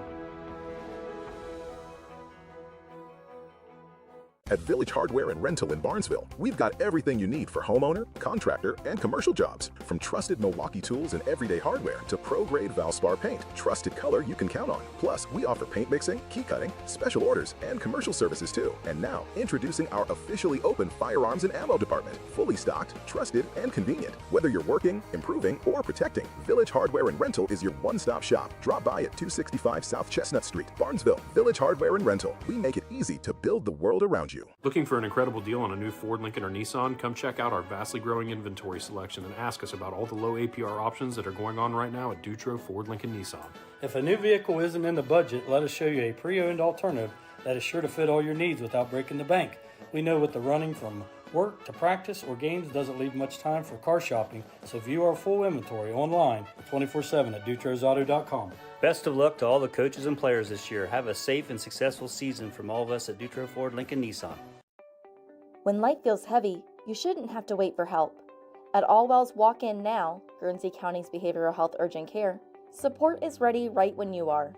At Village Hardware and Rental in Barnesville, we've got everything you need for homeowner, contractor, and commercial jobs. From trusted Milwaukee tools and everyday hardware to pro-grade Valspar paint, trusted color you can count on. Plus, we offer paint mixing, key cutting, special orders, and commercial services too. And now, introducing our officially open firearms and ammo department. Fully stocked, trusted, and convenient. Whether you're working, improving, or protecting, Village Hardware and Rental is your one-stop shop. Drop by at 265 South Chestnut Street, Barnesville. Village Hardware and Rental. We make it easy to build the world around you. Looking for an incredible deal on a new Ford, Lincoln, or Nissan? Come check out our vastly growing inventory selection and ask us about all the low APR options that are going on right now at Dutro Ford, Lincoln, Nissan. If a new vehicle isn't in the budget, let us show you a pre-owned alternative that is sure to fit all your needs without breaking the bank. We know with the running from work to practice or games doesn't leave much time for car shopping, so view our full inventory online 24/7 at dutrosauto.com. Best of luck to all the coaches and players this year. Have a safe and successful season from all of us at Dutro Ford, Lincoln, Nissan. When life feels heavy, you shouldn't have to wait for help. At Allwell's Walk-In Now, Guernsey County's behavioral health urgent care, support is ready right when you are.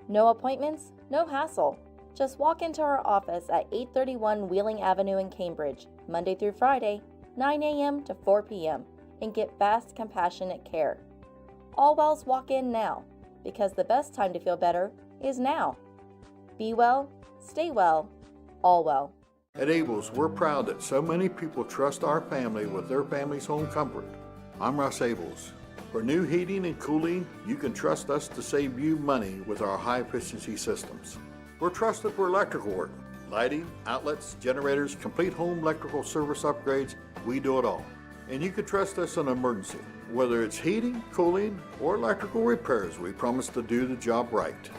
No appointments, no hassle. Just walk into our office at 831 Wheeling Avenue in Cambridge, Monday through Friday, 9 a.m. to 4 p.m., and get fast, compassionate care. Allwell's Walk-In Now, because the best time to feel better is now. Be well, stay well, all well. At Abel's, we're proud that so many people trust our family with their family's home comfort. I'm Russ Abels. For new heating and cooling, you can trust us to save you money with our high-efficiency systems. We're trusted for electrical work, lighting, outlets, generators, complete home electrical service upgrades. We do it all. And you can trust us in an emergency. Whether it's heating, cooling, or electrical repairs, we promise to do the job right.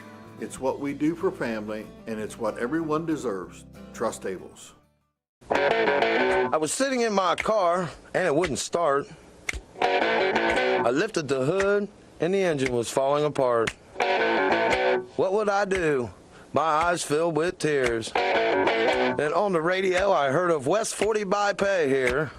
It's what we do for family, and it's what everyone deserves. Trust Abels. I was sitting in my car, and it wouldn't start. I lifted the hood, and the engine was falling apart. What would I do? My eyes filled with tears. Then on the radio, I heard of West 40 by Pay here,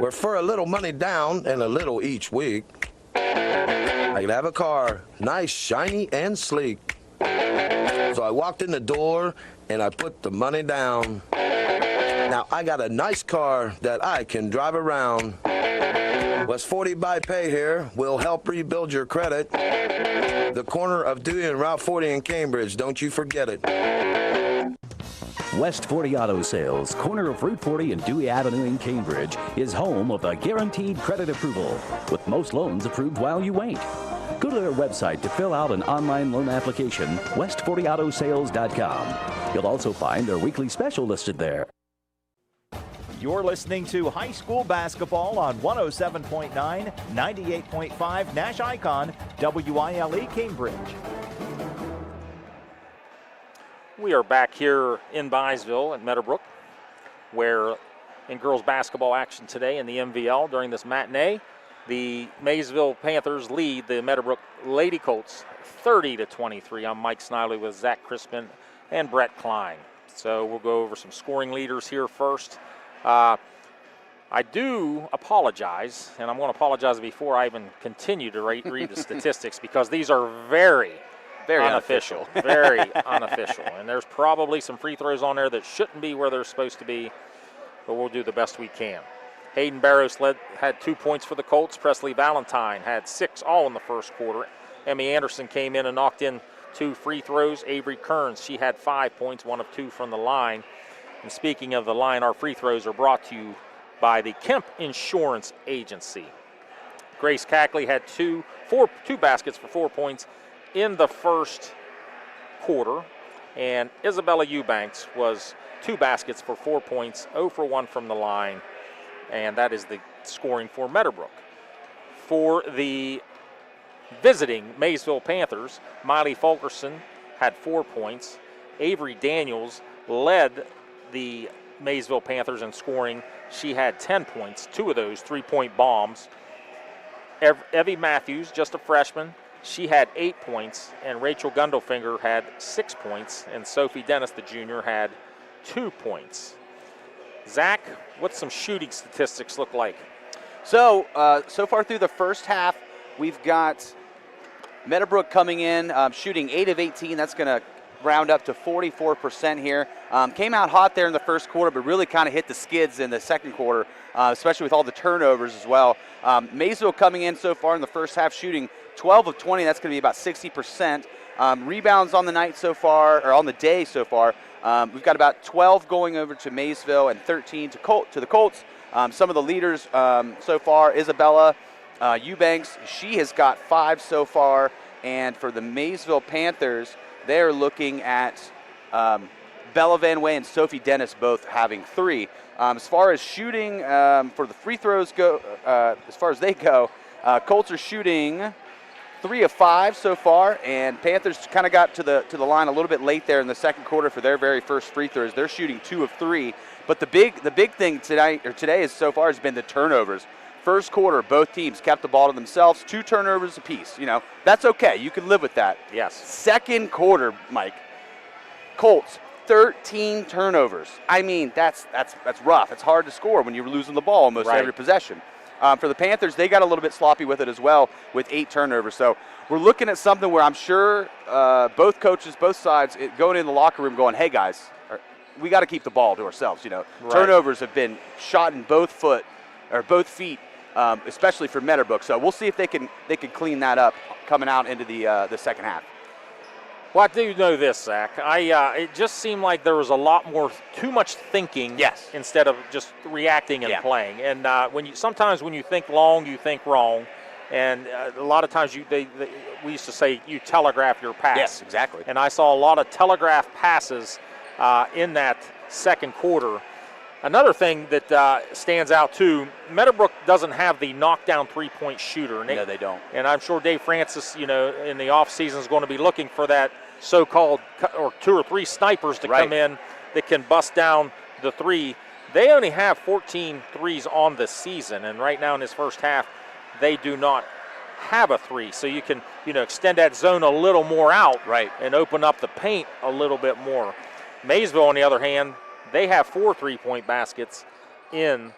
where for a little money down and a little each week, I could have a car, nice, shiny, and sleek. So I walked in the door, and I put the money down. Now I got a nice car that I can drive around. West 40 by Pay here will help rebuild your credit. The corner of Dewey and Route 40 in Cambridge, don't you forget it. West 40 Auto Sales, corner of Route 40 and Dewey Avenue in Cambridge, is home of the guaranteed credit approval, with most loans approved while you wait. Go to their website to fill out an online loan application, west40autosales.com. You'll also find their weekly special listed there. You're listening to high school basketball on 107.9, 98.5 NASH Icon, WYLE Cambridge. We are back here in Maysville at Meadowbrook, where in girls basketball action today in the MVL during this matinee, the Maysville Panthers lead the Meadowbrook Lady Colts 30-23. I'm Mike Snively with Zach Crispin and Brett Klein. So we'll go over some scoring leaders here first. I do apologize, and I'm going to apologize before I even continue to read the statistics, because these are very unofficial. Very unofficial. And there's probably some free throws on there that shouldn't be where they're supposed to be, but we'll do the best we can. Hayden Barrows had 2 points for the Colts. Presley Valentine had 6, all in the first quarter. Emmy Anderson came in and knocked in 2 free throws. Avery Kearns, she had 5 points, 1 of 2 from the line. And speaking of the line, our free throws are brought to you by the Kemp Insurance Agency. Grace Cackley had two baskets for 4 points in the first quarter, and Isabella Eubanks was 2 baskets for 4 points, 0 for 1 from the line, and that is the scoring for Meadowbrook. For the visiting Maysville Panthers, Miley Fulkerson had 4 points. Avery Daniels led the Maysville Panthers in scoring. She had 10 points, 2 of those 3-point bombs. Evie Matthews, just a freshman, she had 8 points, and Rachel Gundelfinger had 6 points, and Sophie Dennis, the junior, had 2 points. Zach, what's some shooting statistics look like? So far through the first half, we've got Meadowbrook coming in, shooting 8 of 18. That's going to round up to 44% here. Came out hot there in the first quarter, but really kind of hit the skids in the second quarter, especially with all the turnovers as well. Maysville coming in so far in the first half, shooting 12 of 20. That's going to be about 60%. Rebounds on the night so far, or on the day so far, we've got about 12 going over to Maysville and 13 to the Colts. Some of the leaders so far, Isabella Eubanks, she has got 5 so far. And for the Maysville Panthers, they're looking at Bella Van Way and Sophie Dennis both having 3. As far as shooting for the free throws go, as far as they go, Colts are shooting 3 of 5 so far, and Panthers kind of got to the line a little bit late there in the second quarter for their very first free throws. They're shooting 2 of 3. But the big thing today is so far has been the turnovers. First quarter, both teams kept the ball to themselves, 2 turnovers apiece. You know, that's okay. You can live with that. Yes. Second Quarter, Mike, Colts, 13 turnovers. I mean, that's rough. It's hard to score when you're losing the ball almost every possession. For the Panthers, they got a little bit sloppy with it as well with 8 turnovers. So we're looking at something where I'm sure both coaches, both sides, going in the locker room going, hey, guys, we got to keep the ball to ourselves. You know, turnovers have been shot in both feet, especially for Meadowbrook. So we'll see if they can clean that up coming out into the second half. Well, I do know this, Zach. It just seemed like there was a lot more, too much thinking, instead of just reacting and playing. And sometimes when you think long, you think wrong. And a lot of times we used to say you telegraph your pass. Yes, exactly. And I saw a lot of telegraph passes in that second quarter. Another thing that stands out too, Meadowbrook doesn't have the knockdown 3-point shooter. No, they don't. And I'm sure Dave Francis, in the offseason is going to be looking for that so-called or 2 or 3 snipers to come in that can bust down the 3. They only have 14 threes on the season, and right now in this first half, they do not have a 3. So you can, extend that zone a little more out and open up the paint a little bit more. Maysville, on the other hand, they have 4 3-point baskets in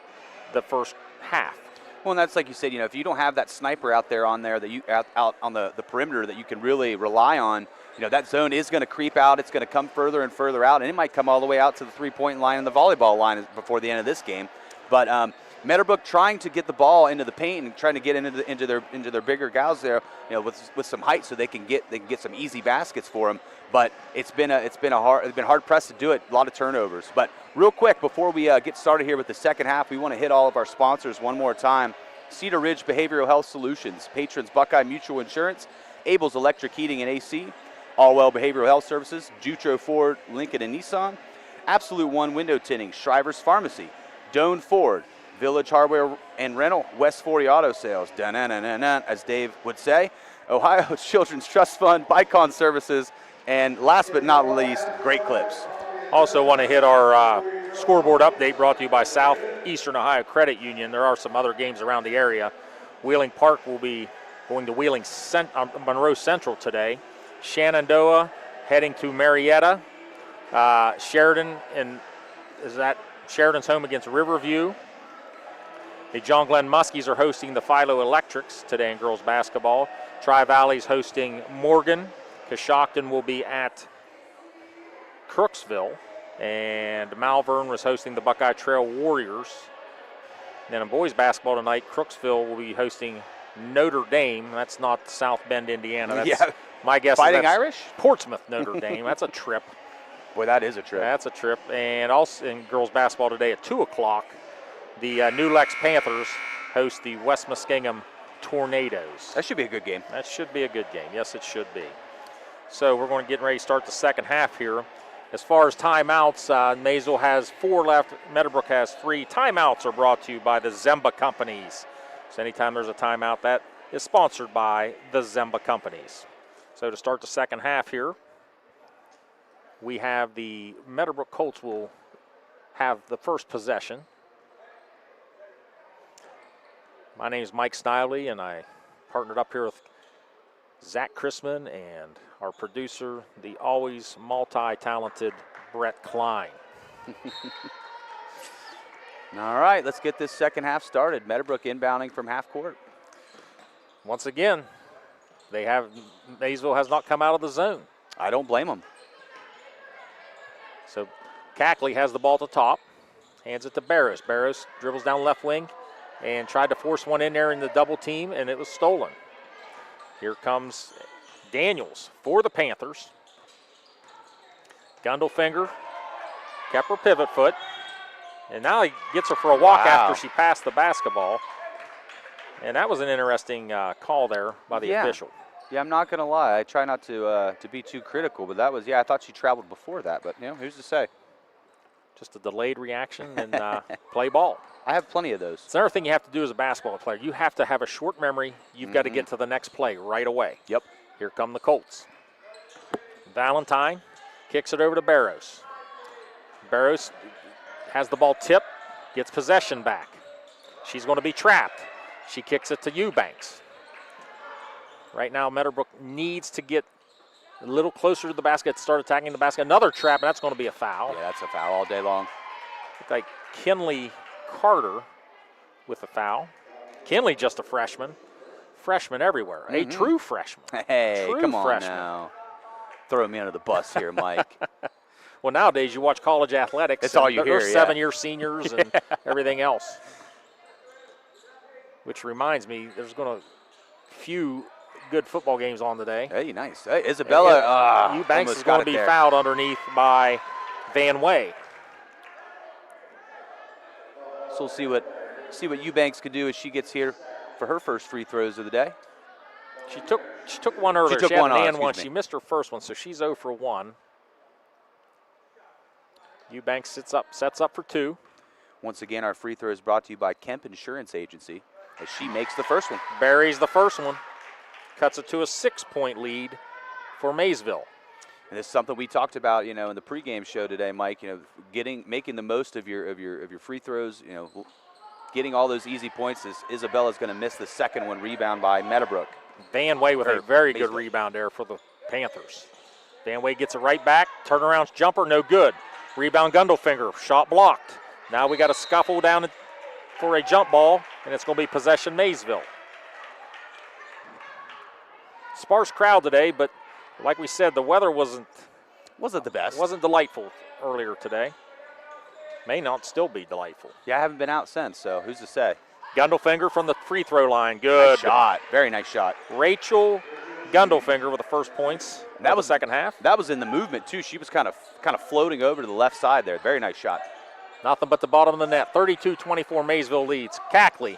the first half. Well, and that's like you said, if you don't have that sniper out there that you out on the perimeter that you can really rely on, that zone is going to creep out. It's going to come further and further out, and it might come all the way out to the 3-point line and the volleyball line before the end of this game. But Meadowbrook trying to get the ball into the paint and trying to get into their bigger gals there, with some height, so they can get some easy baskets for them. But it's been hard pressed to do it. A lot of turnovers. But real quick before we get started here with the second half, we want to hit all of our sponsors one more time. Cedar Ridge Behavioral Health Solutions, patrons Buckeye Mutual Insurance, Abel's Electric Heating and AC, Allwell Behavioral Health Services, Jutro Ford, Lincoln and Nissan, Absolute One Window Tinting, Shriver's Pharmacy, Doane Ford, Village Hardware and Rental, West 40 Auto Sales, dun-dun-dun-dun-dun, as Dave would say, Ohio Children's Trust Fund, Bicon Services, and last but not least, Great Clips. Also want to hit our scoreboard update brought to you by Southeastern Ohio Credit Union. There are some other games around the area. Wheeling Park will be going to Monroe Central today. Shenandoah heading to Marietta. Sheridan's home against Riverview. The John Glenn Muskies are hosting the Philo Electrics today in girls basketball. Tri-Valley's hosting Morgan. Coshocton will be at Crooksville. And Malvern was hosting the Buckeye Trail Warriors. Then in boys basketball tonight, Crooksville will be hosting Notre Dame. That's not South Bend, Indiana. That's, my guess Fighting is that's Irish? Portsmouth, Notre Dame. That's a trip. Boy, that is a trip. That's a trip. And also in girls basketball today at 2 o'clock, the New Lex Panthers host the West Muskingum Tornadoes. That should be a good game. That should be a good game. Yes, it should be. So we're going to get ready to start the second half here. As far as timeouts, Maysville has 4 left. Meadowbrook has 3. Timeouts are brought to you by the Zemba Companies. So anytime there's a timeout, that is sponsored by the Zemba Companies. So to start the second half here, we have the Meadowbrook Colts will have the first possession. My name is Mike Snively, and I partnered up here with Zach Chrisman and our producer, the always multi-talented Brett Klein. All right, let's get this second half started. Meadowbrook inbounding from half court. Once again, Maysville has not come out of the zone. I don't blame them. So Cackley has the ball at the top, hands it to Barros. Barros dribbles down left wing and tried to force one in there in the double team, and it was stolen. Here comes Daniels for the Panthers. Gundelfinger kept her pivot foot, and now he gets her for a walk after she passed the basketball. And that was an interesting call there by the official. Yeah, I'm not going to lie. I try not to be too critical, but that was, I thought she traveled before that, but, who's to say? Just a delayed reaction and play ball. I have plenty of those. It's another thing you have to do as a basketball player. You have to have a short memory. You've got to get to the next play right away. Yep. Here come the Colts. Valentine kicks it over to Barros. Barros has the ball tipped, gets possession back. She's going to be trapped. She kicks it to Eubanks. Right now, Meadowbrook needs to get a little closer to the basket, start attacking the basket. Another trap, and that's going to be a foul. Yeah, that's a foul all day long. Looks like Kinley Carter with a foul. Kinley just a freshman. Freshman everywhere. A true freshman. Hey, true come on freshman. now. Throw me under the bus here, Mike. Well, nowadays you watch college athletics. That's all you hear, They're 7-year seniors and everything else. Which reminds me, there's going to few good football games on today. Hey, nice. Hey, Isabella. Eubanks is going to be fouled underneath by Van Way. So we'll see what Eubanks can do as she gets here for her first free throws of the day. She took one earlier. She had an and one. She missed her first one, so she's 0 for 1. Eubanks sets up for 2. Once again, our free throw is brought to you by Kemp Insurance Agency as she makes the first one. Buries the first one. Cuts it to a 6-point lead for Maysville. And this is something we talked about, in the pregame show today, Mike. Making the most of your free throws. Getting all those easy points. As Isabella's going to miss the second one, rebound by Meadowbrook. Van Way with a very good rebound there for the Panthers. Van Way gets it right back. Turnaround jumper, no good. Rebound Gundelfinger, shot blocked. Now we got a scuffle down for a jump ball, and it's going to be possession Maysville. Sparse crowd today, but like we said, the weather wasn't the best. Wasn't delightful earlier today. May not still be delightful. Yeah, I haven't been out since, so who's to say? Gundelfinger from the free throw line. Good. Nice shot. Very nice shot. Rachel Gundelfinger with the first points. That was second half. That was in the movement too. She was kind of floating over to the left side there. Very nice shot. Nothing but the bottom of the net. 32-24 Maysville leads. Cackley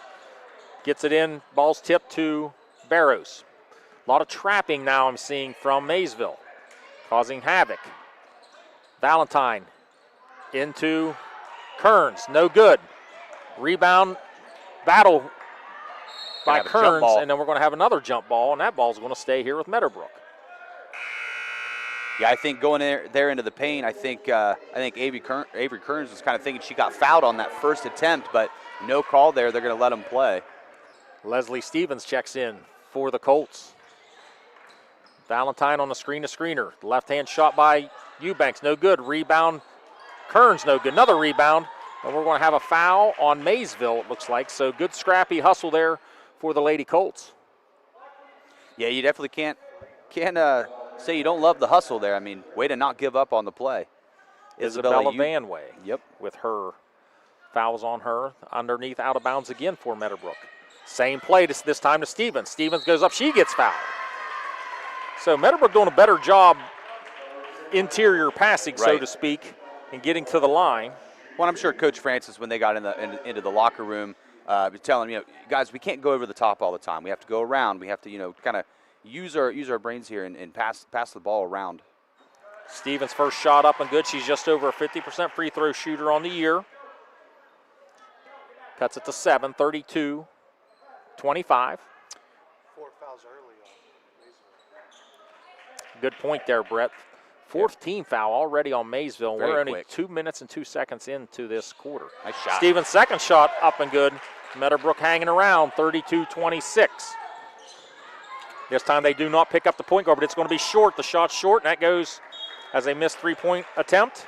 gets it in. Ball's tipped to Barrows. A lot of trapping now I'm seeing from Maysville, causing havoc. Valentine into Kearns. No good. Rebound. Battle by Kearns, and then we're going to have another jump ball, and that ball's going to stay here with Meadowbrook. Yeah, I think going there into the paint, I think Avery Kearns was kind of thinking she got fouled on that first attempt, but no call there. They're going to let him play. Leslie Stevens checks in for the Colts. Valentine on the screen-to-screener. Left-hand shot by Eubanks, no good. Rebound, Kearns, no good. Another rebound. And we're going to have a foul on Maysville, it looks like. So good scrappy hustle there for the Lady Colts. Yeah, you definitely can't say you don't love the hustle there. I mean, way to not give up on the play. Isabella Vanway. Yep. With her fouls on her. Underneath, out of bounds again for Meadowbrook. Same play this time to Stevens. Stevens goes up, she gets fouled. So Meadowbrook doing a better job interior passing, so to speak, and getting to the line. Well, I'm sure Coach Francis, when they got into the locker room, telling them, guys, we can't go over the top all the time. We have to go around. We have to, kind of use our brains here and pass the ball around. Stevens' first shot up and good. She's just over a 50% free throw shooter on the year. Cuts it to 7, 32-25. 4 fouls early on. Good point there, Brett. Fourth team foul already on Maysville. Very We're only quick. 2 minutes and 2 seconds into this quarter. Nice shot. Stevens' second shot up and good. Meadowbrook hanging around, 32-26. This time they do not pick up the point guard, but it's going to be short. The shot's short, and that goes as a missed three-point attempt.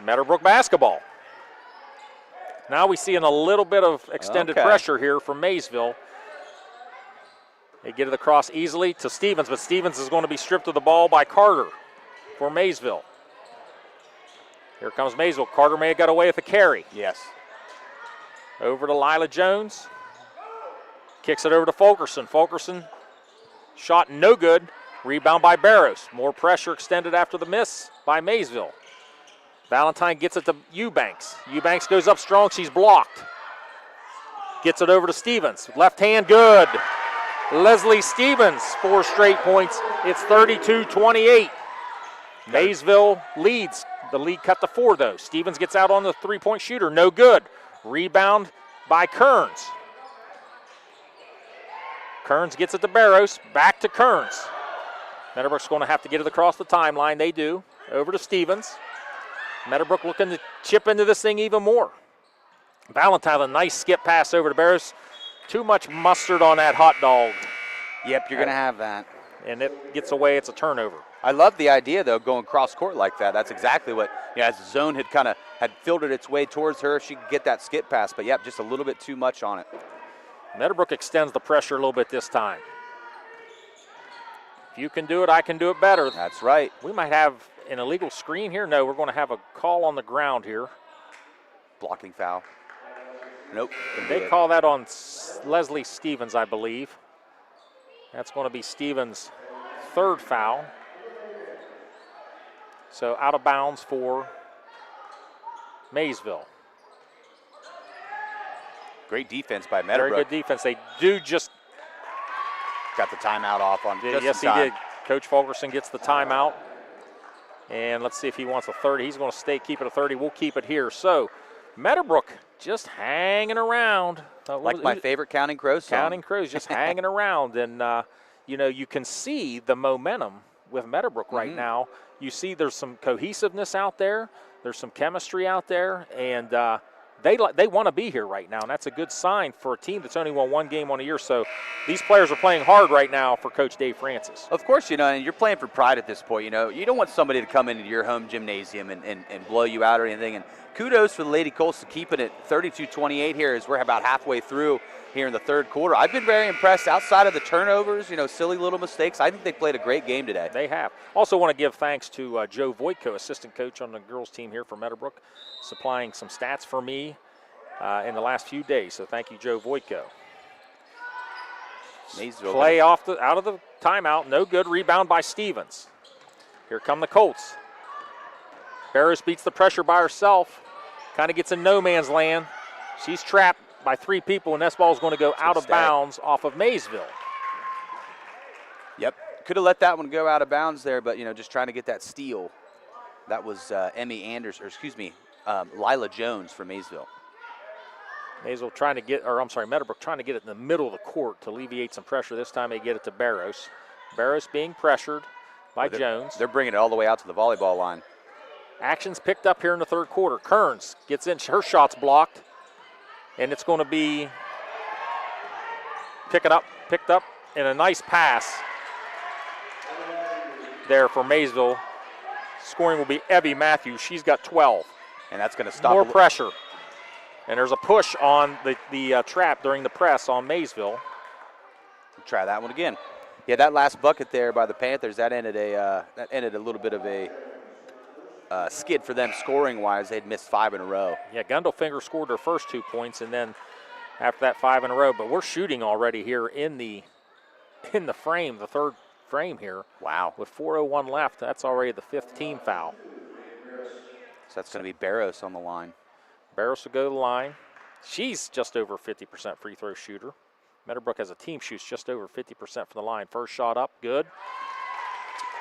Meadowbrook basketball. Now we see a little bit of extended pressure here from Maysville. They get it across easily to Stevens, but Stevens is going to be stripped of the ball by Carter for Maysville. Here comes Maysville. Carter may have got away with a carry. Yes. Over to Lila Jones. Kicks it over to Fulkerson. Fulkerson, shot no good. Rebound by Barrows. More pressure extended after the miss by Maysville. Valentine gets it to Eubanks. Eubanks goes up strong. She's blocked. Gets it over to Stevens. Left hand, good. Leslie Stevens, 4 straight points. It's 32-28. Maysville leads. The lead cut to 4, though. Stevens gets out on the three-point shooter. No good. Rebound by Kearns. Kearns gets it to Barrows. Back to Kearns. Meadowbrook's going to have to get it across the timeline. They do. Over to Stevens. Meadowbrook looking to chip into this thing even more. Valentine, a nice skip pass over to Barrows. Too much mustard on that hot dog. Yep, you're going to have that. And it gets away. It's a turnover. I love the idea, though, going cross court like that. That's exactly what, as the zone had filtered its way towards her, she could get that skip pass. But, yep, just a little bit too much on it. Meadowbrook extends the pressure a little bit this time. If you can do it, I can do it better. That's right. We might have an illegal screen here. No, we're going to have a call on the ground here. Blocking foul. Nope. They call that on Leslie Stevens, I believe. That's going to be Stevens' third foul. So out of bounds for Maysville. Great defense by Meadowbrook. Very good defense. They do just got the timeout off on just yes, in time. He did. Coach Fulkerson gets the timeout. And let's see if he wants a 30. He's going to keep it a 30. We'll keep it here. So Meadowbrook just hanging around. Like my favorite Counting Crows song. Counting Crows, just hanging around. And, you can see the momentum with Meadowbrook right now. You see there's some cohesiveness out there. There's some chemistry out there. And they want to be here right now. And that's a good sign for a team that's only won 1 game on a year. So these players are playing hard right now for Coach Dave Francis. Of course, and you're playing for pride at this point. You don't want somebody to come into your home gymnasium and blow you out or anything. And kudos for the Lady Colts to keeping it 32-28 here as we're about halfway through here in the third quarter. I've been very impressed outside of the turnovers, silly little mistakes. I think they played a great game today. They have. Also want to give thanks to Joe Voitko, assistant coach on the girls team here for Meadowbrook, supplying some stats for me in the last few days. So thank you, Joe Voitko. Maysville Play out of the timeout. No good. Rebound by Stevens. Here come the Colts. Barros beats the pressure by herself. Kind of gets in no man's land. She's trapped by 3 people, and this ball is going to go out of bounds off of Maysville. Yep. Could have let that one go out of bounds there, but, just trying to get that steal. That was Lila Jones for Maysville. Meadowbrook trying to get it in the middle of the court to alleviate some pressure. This time they get it to Barros. Barros being pressured by Jones. They're bringing it all the way out to the volleyball line. Action's picked up here in the third quarter. Kearns gets in, her shot's blocked, and it's going to be picked up, and a nice pass there for Maysville. Scoring will be Evie Matthews. She's got 12. And that's going to stop. More pressure. And there's a push on the trap during the press on Maysville. We'll try that one again. Yeah, that last bucket there by the Panthers, that ended a little bit of a skid for them scoring-wise. They'd missed 5 in a row. Yeah, Gundelfinger scored her first 2 points, and then after that 5 in a row. But we're shooting already here in the frame, the third frame here. Wow. With 4:01 left, that's already the 5th team foul. So that's going to be Barros on the line. Barros will go to the line. She's just over 50% free throw shooter. Meadowbrook as a team shoots just over 50% from the line. First shot up, good.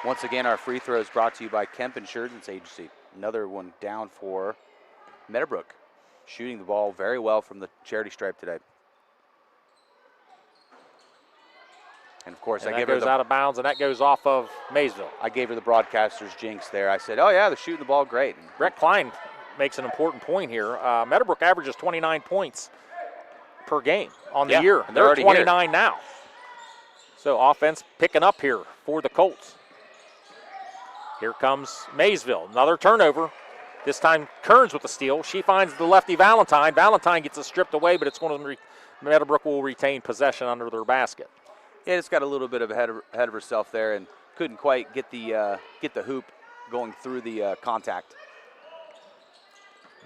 Once again, our free throws brought to you by Kemp Insurance Agency. Another one down for Meadowbrook. Shooting the ball very well from the charity stripe today. And of course, that goes out of bounds, and that goes off of Maysville. I gave her the broadcaster's jinx there. I said, oh yeah, they're shooting the ball great. Brett Klein makes an important point here. Meadowbrook averages 29 points per game on the year. They're 29 now. So offense picking up here for the Colts. Here comes Maysville. Another turnover. This time Kearns with the steal. She finds the lefty Valentine. Valentine gets it stripped away, but it's going to Meadowbrook will retain possession under their basket. Yeah, it's got a little bit of ahead of herself there and couldn't quite get the hoop going through the contact.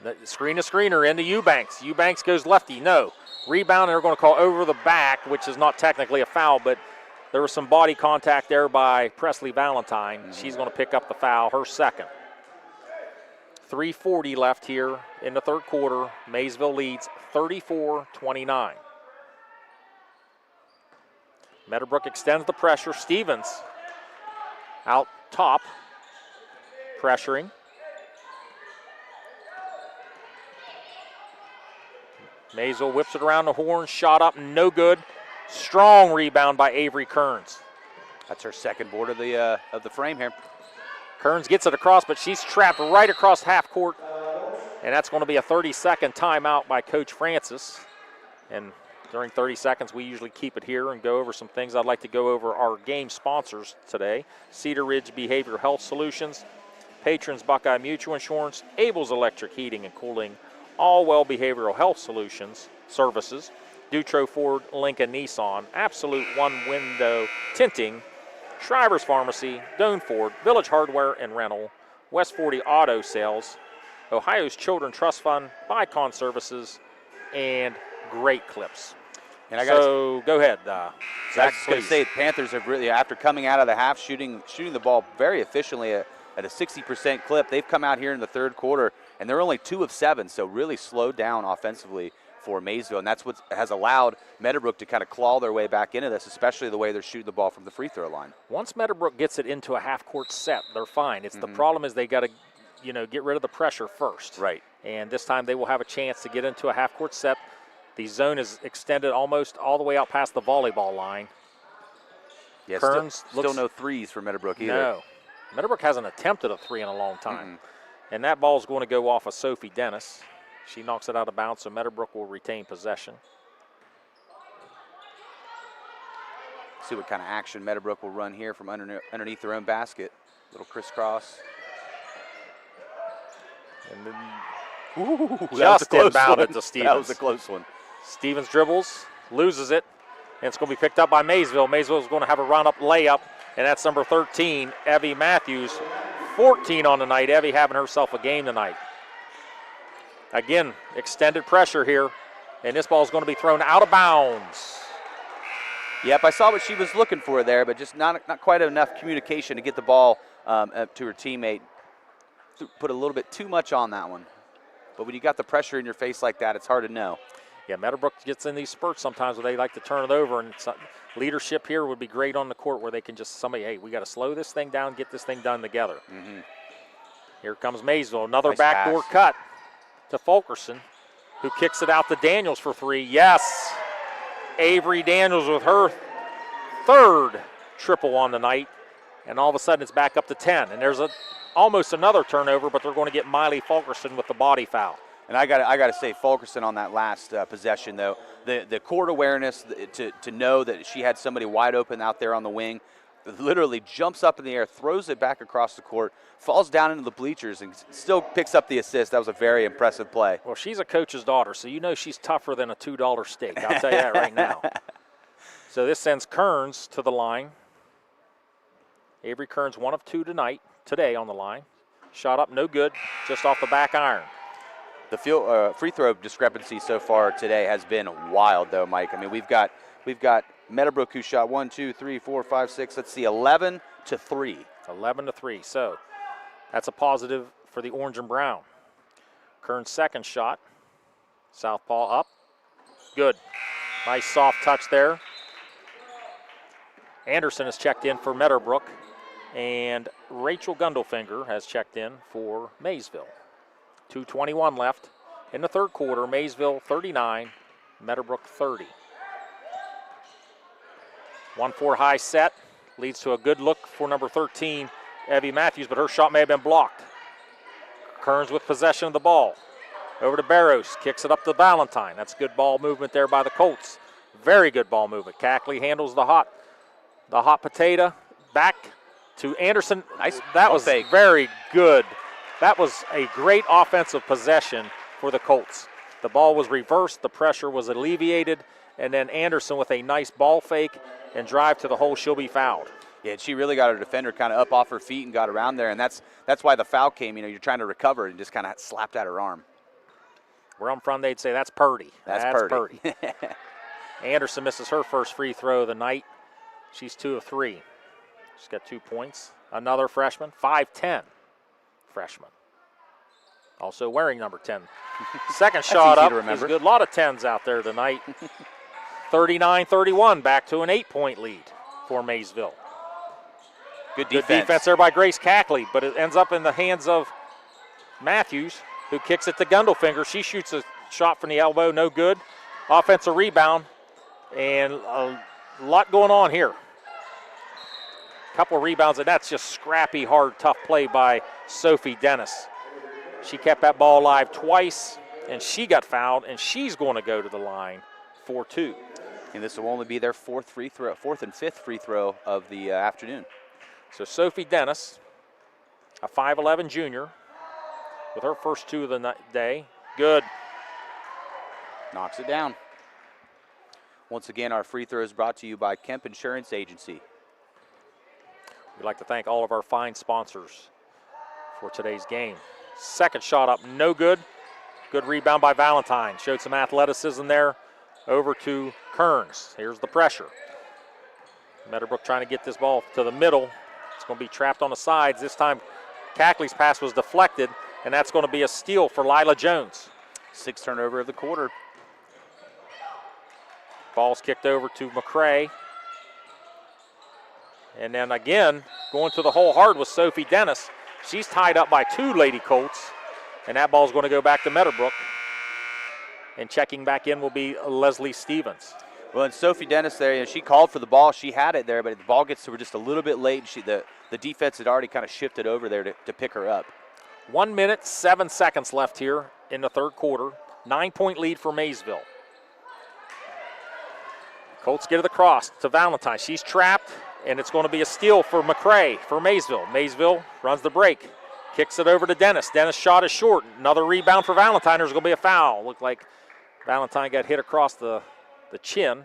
The screen to screener into Eubanks. Eubanks goes lefty. No. Rebound, and they're going to call over the back, which is not technically a foul, but there was some body contact there by Presley Valentine. She's going to pick up the foul, her second. 3:40 left here in the third quarter. Maysville leads 34-29. Meadowbrook extends the pressure. Stevens out top, pressuring. Maysville whips it around the horn, shot up, no good. Strong rebound by Avery Kearns. That's her second board of the frame here. Kearns gets it across, but she's trapped right across half court, and that's going to be a 30-second timeout by Coach Francis. And during 30 seconds, we usually keep it here and go over some things. I'd like to go over our game sponsors today. Cedar Ridge Behavioral Health Solutions, Patrons Buckeye Mutual Insurance, Abel's Electric Heating and Cooling, All Well Behavioral Health Solutions Services, Dutro Ford, Lincoln Nissan, Absolute One Window Tinting, Shriver's Pharmacy, Doan Ford, Village Hardware and Rental, West 40 Auto Sales, Ohio's Children Trust Fund, Bicon Services, and Great Clips. And I go ahead, Zach. I was going to say, the Panthers have really, after coming out of the half, shooting the ball very efficiently at a 60% clip. They've come out here in the third quarter, and they're only 2 of 7, so really slowed down offensively for Maysville, and that's what has allowed Meadowbrook to kind of claw their way back into this, especially the way they're shooting the ball from the free throw line. Once Meadowbrook gets it into a half-court set, they're fine. It's the problem is they got to, get rid of the pressure first. Right. And this time they will have a chance to get into a half-court set. The zone is extended almost all the way out past the volleyball line. Yeah, Kearns still no threes for Meadowbrook either. No. Meadowbrook hasn't attempted a three in a long time. And that ball is going to go off of Sophie Dennis. She knocks it out of bounds, so Meadowbrook will retain possession. See what kind of action Meadowbrook will run here from underneath their own basket. Little crisscross. And then Ooh, just inbounded to Stevens. That was a close one. Stevens dribbles, loses it, and it's going to be picked up by Maysville. Maysville is going to have a run-up layup, and that's number 13, Evie Matthews. 14 on the night. Evie having herself a game tonight. Again, extended pressure here, and this ball is going to be thrown out of bounds. Yep, I saw what she was looking for there, but just not quite enough communication to get the ball up to her teammate. Put a little bit too much on that one. But when you got the pressure in your face like that, it's hard to know. Yeah, Meadowbrook gets in these spurts sometimes where they like to turn it over, and leadership here would be great on the court where they can just hey, we got to slow this thing down, get this thing done together. Mm-hmm. Here comes Maysville, another Nice backdoor pass. cut to Fulkerson, who kicks it out to Daniels for 3. Yes, Avery Daniels with her third triple on the night, and all of a sudden it's back up to 10. And there's almost another turnover, but they're going to get Miley Fulkerson with the body foul. And I got to say, Fulkerson on that last possession, though, the court awareness to know that she had somebody wide open out there on the wing, literally jumps up in the air, throws it back across the court, falls down into the bleachers, and still picks up the assist. That was a very impressive play. Well, she's a coach's daughter, so you know she's tougher than a $2 steak. I'll tell you that right now. So this sends Kearns to the line. Avery Kearns, 1 of 2 today on the line. Shot up, no good, just off the back iron. The free throw discrepancy so far today has been wild, though, Mike. I mean, we've got Meadowbrook who shot 1, 2, 3, 4, 5, 6. Let's see, 11 to 3. 11 to 3. So that's a positive for the orange and brown. Kearns' second shot. Southpaw up. Good. Nice soft touch there. Anderson has checked in for Meadowbrook, and Rachel Gundelfinger has checked in for Maysville. 2:21 left in the third quarter. Maysville 39, Meadowbrook 30. 1-4 high set leads to a good look for number 13, Evie Matthews, but her shot may have been blocked. Kearns with possession of the ball. Over to Barros, kicks it up to Valentine. That's good ball movement there by the Colts. Very good ball movement. Cackley handles the hot potato. Back to Anderson. Nice. That was very good. That was a great offensive possession for the Colts. The ball was reversed, the pressure was alleviated, and then Anderson with a nice ball fake and drive to the hole, she'll be fouled. Yeah, she really got her defender kind of up off her feet and got around there, and that's why the foul came. You know, you're trying to recover and just kind of slapped at her arm. Where I'm from, they'd say that's Purdy. That's Purdy. Anderson misses her first free throw of the night. She's 2 of 3. She's got 2 points. Another freshman, 5'10". Freshman. Also wearing number 10. Second shot up is good. A lot of 10s out there tonight. 39-31, back to an 8-point lead for Maysville. Good defense there by Grace Cackley, but it ends up in the hands of Matthews, who kicks it to Gundelfinger. She shoots a shot from the elbow, no good. Offensive rebound, and a lot going on here. Couple of rebounds, and that's just scrappy, hard, tough play by Sophie Dennis. She kept that ball alive twice, and she got fouled, and she's going to go to the line for 2. And this will only be their fourth and fifth free throw of the afternoon. So Sophie Dennis, a 5'11 junior, with her first 2 of the day. Good. Knocks it down. Once again, our free throw is brought to you by Kemp Insurance Agency. We'd like to thank all of our fine sponsors for today's game. Second shot up, no good. Good rebound by Valentine. Showed some athleticism there. Over to Kearns. Here's the pressure. Meadowbrook trying to get this ball to the middle. It's going to be trapped on the sides. This time, Cackley's pass was deflected, and that's going to be a steal for Lila Jones. 6th turnover of the quarter. Ball's kicked over to McCray. And then again, going to the hole hard with Sophie Dennis. She's tied up by 2 Lady Colts, and that ball's going to go back to Meadowbrook. And checking back in will be Leslie Stevens. Well, and Sophie Dennis there, you know, she called for the ball. She had it there, but the ball gets to her just a little bit late. The defense had already kind of shifted over there to pick her up. 1 minute, 7 seconds left here in the third quarter. 9-point lead for Maysville. Colts get it across to Valentine. She's trapped, and it's going to be a steal for McCray for Maysville. Maysville runs the break. Kicks it over to Dennis. Dennis' shot is short. Another rebound for Valentine. There's going to be a foul. Looked like Valentine got hit across the chin.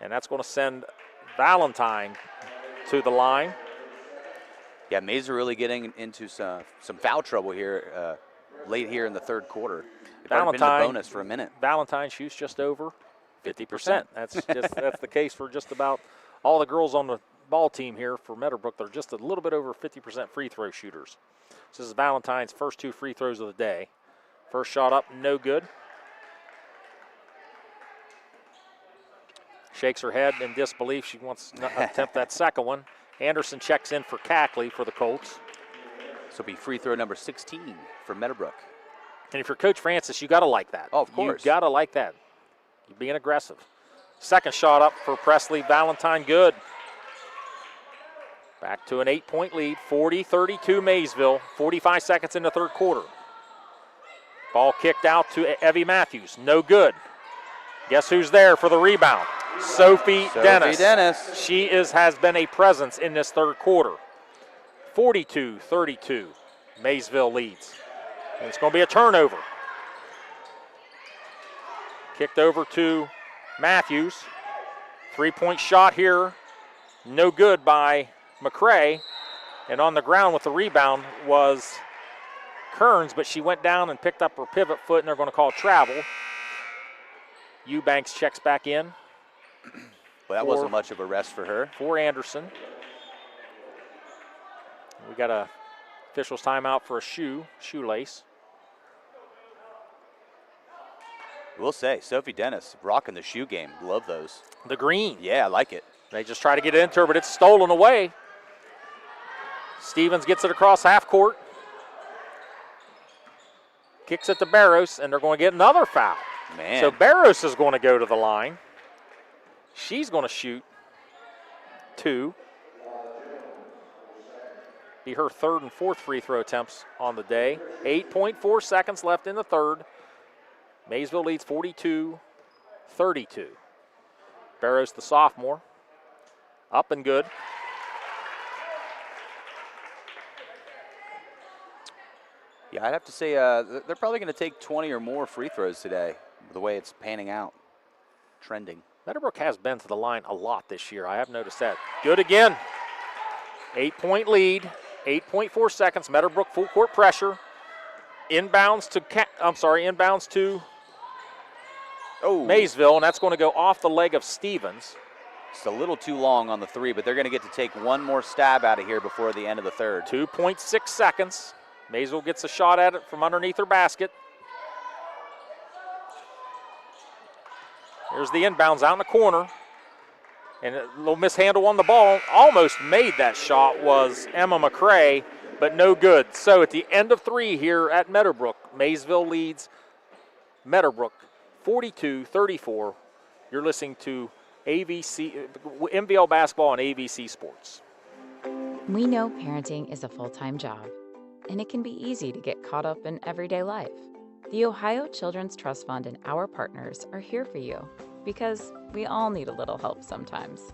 And that's going to send Valentine to the line. Yeah, Maysville really getting into some foul trouble here late here in the third quarter. Valentine been in the bonus for a minute. Valentine shoots just over 50%. That's the case for just about all the girls on the ball team here for Meadowbrook. They're just a little bit over 50% free throw shooters. This is Valentine's first 2 free throws of the day. First shot up, no good. Shakes her head in disbelief. She wants to attempt that second one. Anderson checks in for Cackley for the Colts. This will be free throw number 16 for Meadowbrook. And if you're Coach Francis, you got to like that. Oh, of course. You got to like that. You're being aggressive. Second shot up for Presley Valentine, good. Back to an 8-point lead, 40-32 Maysville, 45 seconds in the third quarter. Ball kicked out to Evie Matthews, no good. Guess who's there for the rebound? Sophie Dennis. She has been a presence in this third quarter. 42-32, Maysville leads. And it's going to be a turnover. Kicked over to Matthews. 3-point shot here, no good by McCray. And on the ground with the rebound was Kearns, but she went down and picked up her pivot foot, and they're going to call travel. Eubanks checks back in. Well, that wasn't much of a rest for her. For Anderson. We got a official's timeout for a shoelace. We'll say, Sophie Dennis rocking the shoe game. Love those. The green. Yeah, I like it. They just try to get it into her, but it's stolen away. Stevens gets it across half court. Kicks it to Barros, and they're going to get another foul. Man. So Barros is going to go to the line. She's going to shoot 2. Be her third and fourth free throw attempts on the day. 8.4 seconds left in the third. Maysville leads 42-32. Barros, the sophomore, up and good. Yeah, I'd have to say they're probably going to take 20 or more free throws today, the way it's panning out, trending. Meadowbrook has been to the line a lot this year. I have noticed that. Good again. 8-point lead, 8.4 seconds. Meadowbrook full court pressure. Inbounds to Maysville, and that's going to go off the leg of Stevens. It's a little too long on the 3, but they're going to get to take one more stab out of here before the end of the third. 2.6 seconds. Maysville gets a shot at it from underneath her basket. Here's the inbounds out in the corner. And a little mishandle on the ball. Almost made that shot was Emma McCray, but no good. So at the end of 3 here at Meadowbrook, Maysville leads Meadowbrook 42-34. You're listening to MVL Basketball and AVC Sports. We know parenting is a full-time job, and it can be easy to get caught up in everyday life. The Ohio Children's Trust Fund and our partners are here for you because we all need a little help sometimes.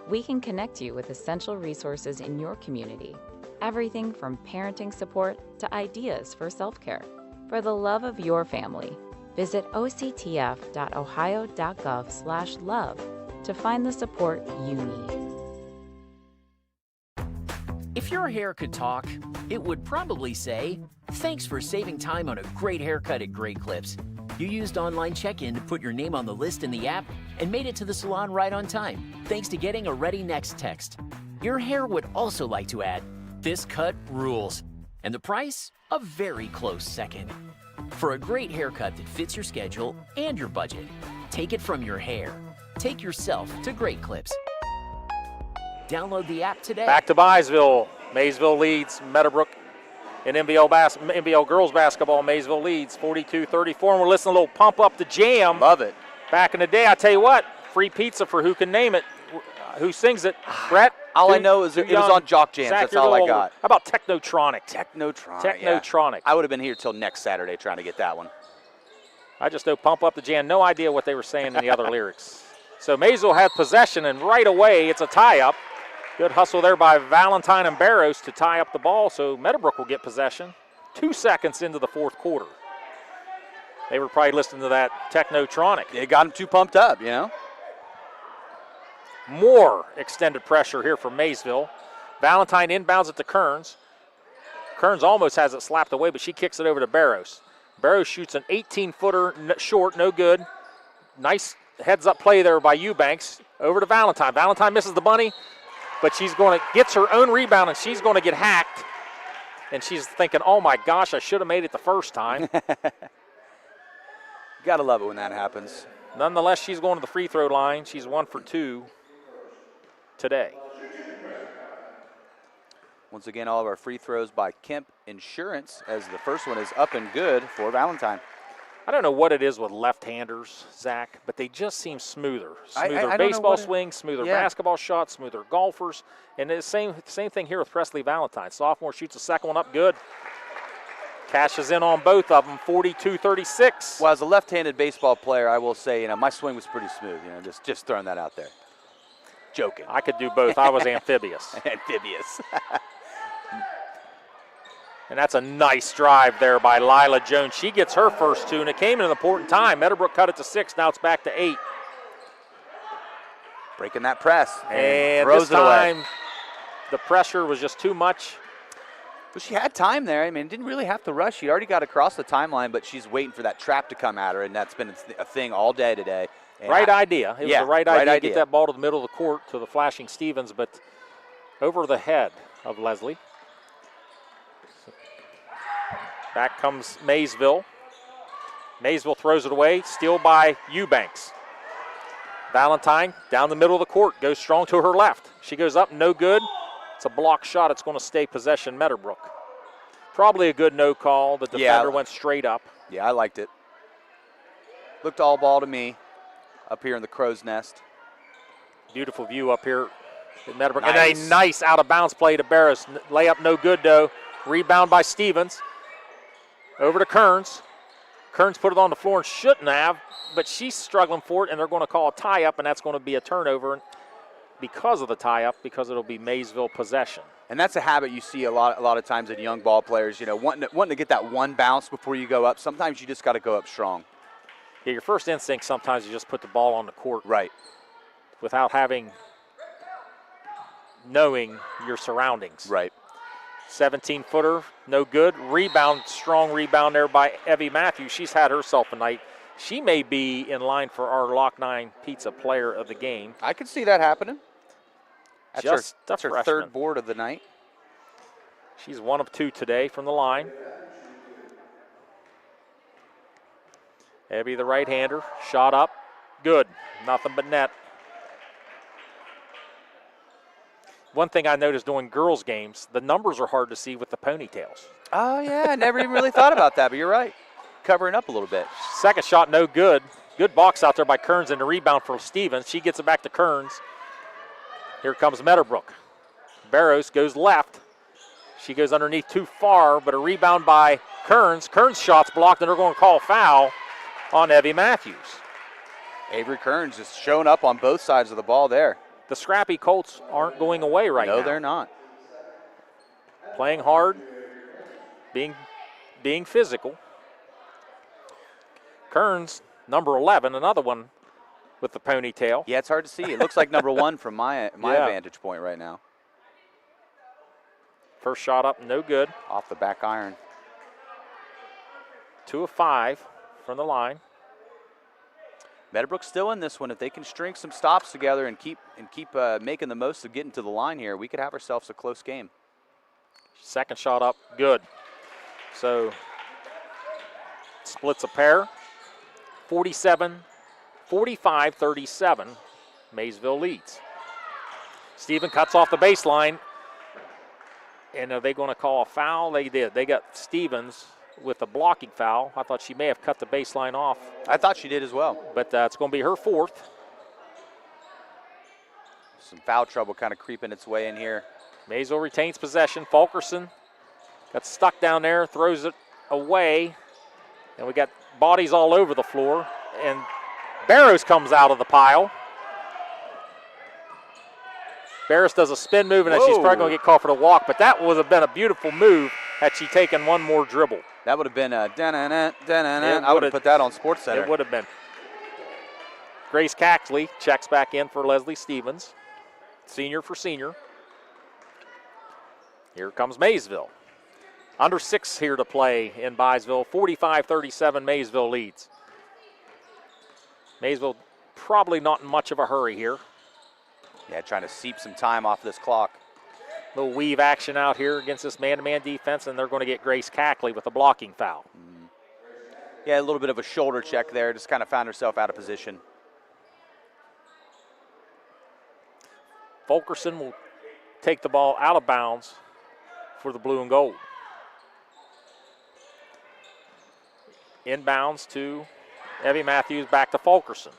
We can connect you with essential resources in your community, everything from parenting support to ideas for self-care. For the love of your family, visit octf.ohio.gov/love to find the support you need. If your hair could talk, it would probably say, "Thanks for saving time on a great haircut at Great Clips. You used online check-in to put your name on the list in the app and made it to the salon right on time, thanks to getting a Ready Next text." Your hair would also like to add, "This cut rules," and the price, a very close second. For a great haircut that fits your schedule and your budget, take it from your hair. Take yourself to Great Clips. Download the app today. Back to Maysville. Maysville leads Meadowbrook in NBL girls basketball. Maysville leads 42-34. And we're listening to a little Pump Up the Jam. Love it. Back in the day, I tell you what, free pizza for who can name it. Who sings it? Brett? All I know is it was on Jock Jams. Zach, that's all I got. How about Technotronic? Technotronic. Yeah. I would have been here till next Saturday trying to get that one. I just know Pump Up the Jam. No idea what they were saying in the other lyrics. So Maysville had possession, and right away it's a tie-up. Good hustle there by Valentine and Barrows to tie up the ball, so Meadowbrook will get possession. 2 seconds into the fourth quarter. They were probably listening to that Technotronic. It got them too pumped up, you know. More extended pressure here from Maysville. Valentine inbounds it to Kearns. Kearns almost has it slapped away, but she kicks it over to Barrows. Barrows shoots an 18-footer short, no good. Nice heads-up play there by Eubanks. Over to Valentine. Valentine misses the bunny, but gets her own rebound, and she's going to get hacked. And she's thinking, oh my gosh, I should have made it the first time. Gotta love it when that happens. Nonetheless, she's going to the free throw line. She's 1 for 2 today. Once again, all of our free throws by Kemp Insurance, as the first one is up and good for Valentine. I don't know what it is with left-handers, Zach, but they just seem smoother. Smoother I baseball swings, smoother yeah. basketball shots, smoother golfers. And the same thing here with Presley Valentine. Sophomore shoots the second one up good. Cashes in on both of them, 42-36. Well, as a left-handed baseball player, I will say, my swing was pretty smooth. Just throwing that out there. Joking. I could do both. I was amphibious. Amphibious. And that's a nice drive there by Lila Jones. She gets her first 2, and it came in an important time. Meadowbrook cut it to 6. Now it's back to 8. Breaking that press. And throws this it time, away. the pressure was just too much. But she had time there. I mean, didn't really have to rush. She already got across the timeline, but she's waiting for that trap to come at her, and that's been a thing all day today. And Right idea. It was the right idea to idea. get that ball to the middle of the court to the flashing Stevens, but over the head of Leslie. Back comes Maysville. Maysville throws it away. Steal by Eubanks. Valentine down the middle of the court. Goes strong to her left. She goes up, no good. It's a block shot. It's going to stay possession Meadowbrook. Probably a good no call. The defender went straight up. Yeah, I liked it. Looked all ball to me up here in the crow's nest. Beautiful view up here at Meadowbrook. Nice. And a nice out-of-bounds play to Barrows. Layup no good, though. Rebound by Stevens. Over to Kearns. Kearns put it on the floor and shouldn't have, but she's struggling for it, and they're going to call a tie-up, and that's going to be a turnover because of the tie-up, because it'll be Maysville possession. And that's a habit you see a lot of times in young ball players, wanting to get that one bounce before you go up. Sometimes you just got to go up strong. Yeah, your first instinct sometimes you just put the ball on the court. Right. Without knowing your surroundings. Right. 17-footer, no good. Rebound, strong rebound there by Evie Matthews. She's had herself a night. She may be in line for our Lock 9 Pizza Player of the Game. I could see that happening. That's her freshman. third board of the night. She's 1 of 2 today from the line. Evie, the right-hander, shot up, good. Nothing but net. One thing I noticed doing girls' games, the numbers are hard to see with the ponytails. Oh, yeah, I never even really thought about that, but you're right. Covering up a little bit. Second shot, no good. Good box out there by Kearns and the rebound for Stevens. She gets it back to Kearns. Here comes Meadowbrook. Barrows goes left. She goes underneath too far, but a rebound by Kearns. Kearns' shot's blocked, and they're going to call a foul on Evie Matthews. Avery Kearns is showing up on both sides of the ball there. The scrappy Colts aren't going away right now. No, they're not. Playing hard, being physical. Kearns, number 11, another one with the ponytail. Yeah, it's hard to see. It looks like number 1 from my vantage point right now. First shot up, no good. Off the back iron. 2 of 5 from the line. Meadowbrook's still in this one. If they can string some stops together and keep making the most of getting to the line here, we could have ourselves a close game. Second shot up, good. So splits a pair. 45-37, Maysville leads. Steven cuts off the baseline. And are they going to call a foul? They did. They got Stevens with a blocking foul. I thought she may have cut the baseline off. I thought she did as well. But it's going to be her 4th. Some foul trouble kind of creeping its way in here. Maysville retains possession. Fulkerson got stuck down there, throws it away. And we got bodies all over the floor. And Barrows comes out of the pile. Barris does a spin move, and then she's probably going to get called for the walk, but that would have been a beautiful move had she taken one more dribble. That would have been a I would have put that on Sports Center. It would have been. Grace Caxley checks back in for Leslie Stevens, senior for senior. Here comes Maysville. Under 6 here to play in Byesville. 45-37, Maysville leads. Maysville probably not in much of a hurry here. Yeah, trying to seep some time off this clock. Little weave action out here against this man-to-man defense, and they're going to get Grace Caxley with a blocking foul. Yeah, a little bit of a shoulder check there. Just kind of found herself out of position. Fulkerson will take the ball out of bounds for the blue and gold. Inbounds to Evie Matthews, back to Fulkerson.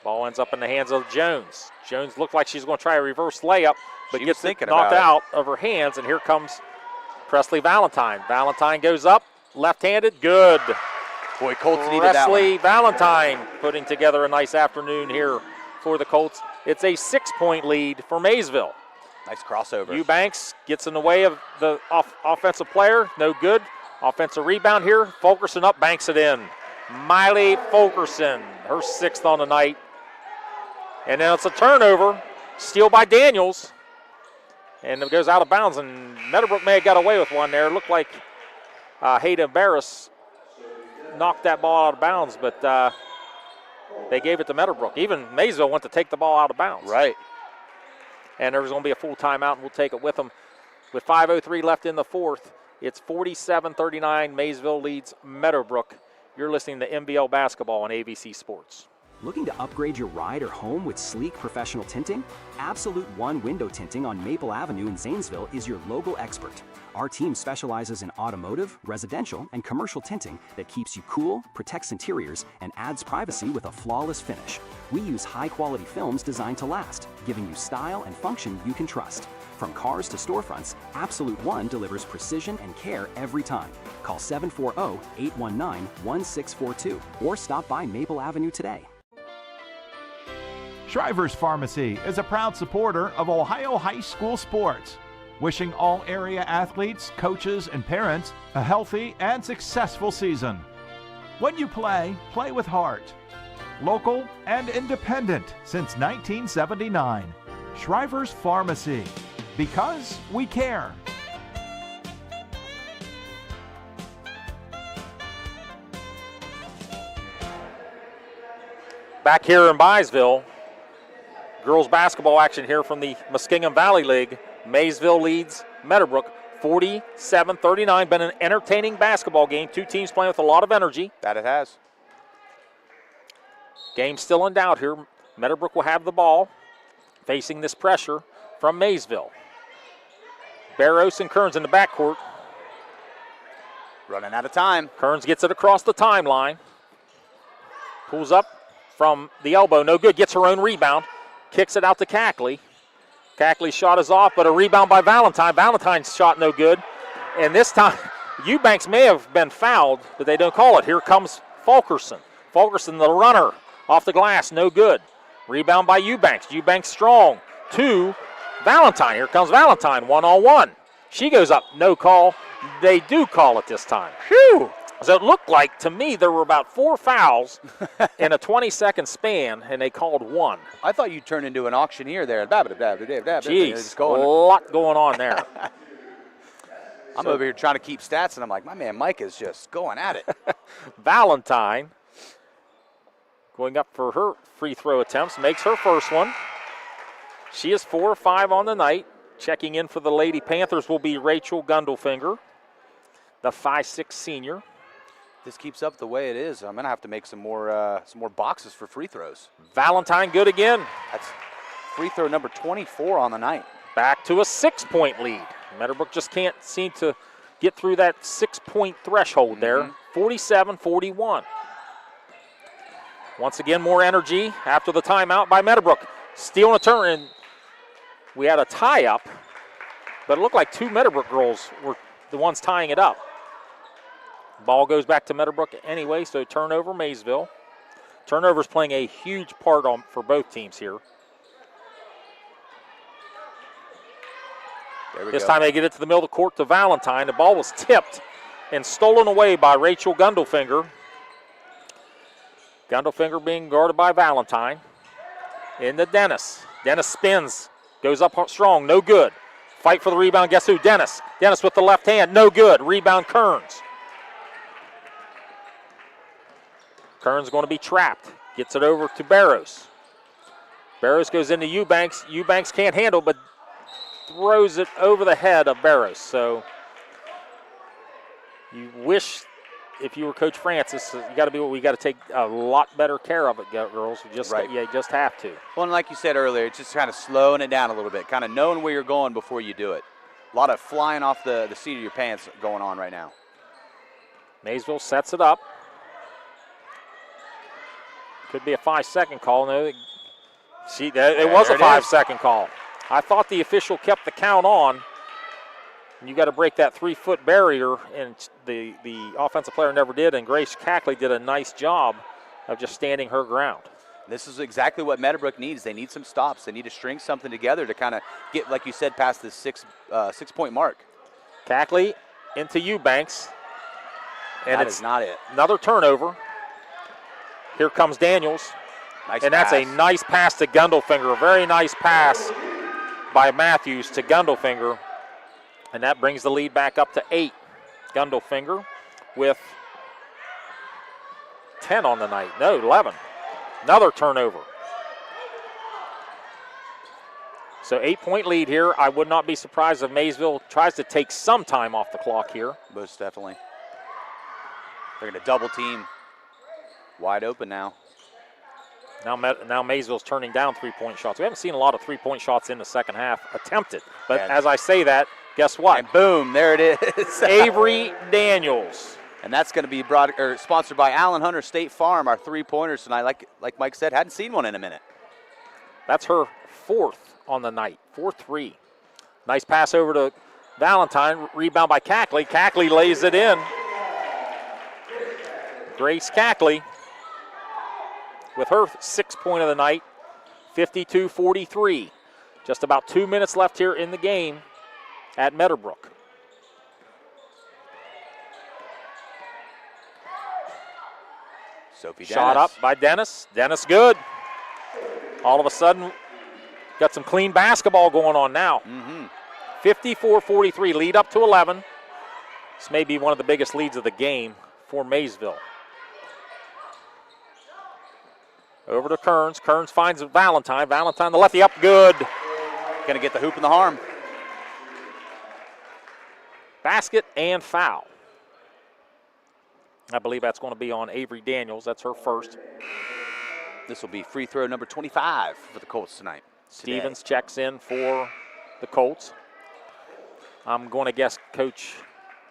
Ball ends up in the hands of Jones. Jones looked like she's going to try a reverse layup, but gets knocked out of her hands, and here comes Presley Valentine. Valentine goes up, left-handed, good. Boy, Colts needed that one. Presley Valentine putting together a nice afternoon here for the Colts. It's a 6-point lead for Maysville. Nice crossover. Eubanks gets in the way of the offensive player, no good. Offensive rebound here, Fulkerson up, banks it in. Miley Fulkerson, her 6th on the night. And then it's a turnover, steal by Daniels. And it goes out of bounds, and Meadowbrook may have got away with one there. It looked like Hayden Barris knocked that ball out of bounds, but they gave it to Meadowbrook. Even Maysville went to take the ball out of bounds. Right. And there's going to be a full timeout, and we'll take it with them. With 5:03 left in the fourth, it's 47-39. Maysville leads Meadowbrook. You're listening to MBL Basketball on ABC Sports. Looking to upgrade your ride or home with sleek professional tinting? Absolute One Window Tinting on Maple Avenue in Zanesville is your local expert. Our team specializes in automotive, residential, and commercial tinting that keeps you cool, protects interiors, and adds privacy with a flawless finish. We use high-quality films designed to last, giving you style and function you can trust. From cars to storefronts, Absolute One delivers precision and care every time. Call 740-819-1642 or stop by Maple Avenue today. Shriver's Pharmacy is a proud supporter of Ohio high school sports, wishing all area athletes, coaches, and parents a healthy and successful season. When you play, play with heart. Local and independent since 1979. Shriver's Pharmacy, because we care. Back here in Byesville, girls basketball action here from the Muskingum Valley League. Maysville leads Meadowbrook 47-39. Been an entertaining basketball game. Two teams playing with a lot of energy. That it has. Game still in doubt here. Meadowbrook will have the ball, facing this pressure from Maysville. Barros and Kearns in the backcourt. Running out of time. Kearns gets it across the timeline. Pulls up from the elbow, no good. Gets her own rebound. Kicks it out to Cackley. Cackley's shot is off, but a rebound by Valentine. Valentine's shot no good. And this time, Eubanks may have been fouled, but they don't call it. Here comes Fulkerson. Fulkerson, the runner, off the glass, no good. Rebound by Eubanks. Eubanks strong to Valentine. Here comes Valentine, one-on-one. She goes up, no call. They do call it this time. Whew! So it looked like, to me, there were about 4 fouls in a 20-second span, and they called one. I thought you turned into an auctioneer there. Jeez, a lot going on there. I'm over here trying to keep stats, and I'm like, my man Mike is just going at it. Valentine going up for her free throw attempts, makes her first one. She is 4 or 5 on the night. Checking in for the Lady Panthers will be Rachel Gundelfinger, the 5'6" senior. This keeps up the way it is, I'm going to have to make some more boxes for free throws. Valentine good again. That's free throw number 24 on the night. Back to a 6-point lead. Meadowbrook just can't seem to get through that 6-point threshold there. 47-41. Once again, more energy after the timeout by Meadowbrook. Stealing a turn, and we had a tie-up, but it looked like 2 Meadowbrook girls were the ones tying it up. Ball goes back to Meadowbrook anyway, so turnover, Maysville. Turnover's playing a huge part for both teams here. This time they get it to the middle of the court to Valentine. The ball was tipped and stolen away by Rachel Gundelfinger. Gundelfinger being guarded by Valentine. Into Dennis. Dennis spins, goes up strong, no good. Fight for the rebound, guess who? Dennis. Dennis with the left hand, no good. Rebound Kearns. Kearns going to be trapped. Gets it over to Barrows. Barrows goes into Eubanks. Eubanks can't handle, but throws it over the head of Barrows. So you wish, if you were Coach Francis, we got to take a lot better care of it, girls. You just have to. Well, and like you said earlier, it's just kind of slowing it down a little bit, kind of knowing where you're going before you do it. A lot of flying off the seat of your pants going on right now. Maysville sets it up. Could be a 5-second call. No, it was a 5-second call. I thought the official kept the count on. You got to break that 3-foot barrier, and the offensive player never did, and Grace Cackley did a nice job of just standing her ground. This is exactly what Meadowbrook needs. They need some stops. They need to string something together to kind of get, like you said, past this six-point mark. Cackley into Eubanks. And that is not it. Another turnover. Here comes Daniels. Nice and pass. That's a nice pass to Gundelfinger. A very nice pass by Matthews to Gundelfinger. And that brings the lead back up to 8. Gundelfinger with 10 on the night. No, 11. Another turnover. So 8-point lead here. I would not be surprised if Maysville tries to take some time off the clock here. Most definitely. They're going to double team. Wide open now. Now Maysville's turning down 3-point shots. We haven't seen a lot of 3-point shots in the second half attempted. But as I say that, guess what? And boom, there it is. Avery Daniels. And that's going to be sponsored by Allen Hunter State Farm, our 3-pointers tonight. Like Mike said, hadn't seen one in a minute. That's her 4th on the night, 4-3. Nice pass over to Valentine, rebound by Cackley. Cackley lays it in. Grace Cackley with her 6th point of the night, 52-43. Just about 2 minutes left here in the game at Meadowbrook. Sophie Shot up by Dennis. Dennis good. All of a sudden, got some clean basketball going on now. 54-43, lead up to 11. This may be one of the biggest leads of the game for Maysville. Over to Kearns. Kearns finds Valentine. Valentine, the lefty up, good. Going to get the hoop in the harm. Basket and foul. I believe that's going to be on Avery Daniels. That's her first. This will be free throw number 25 for the Colts tonight. Stevens checks in for the Colts. I'm going to guess Coach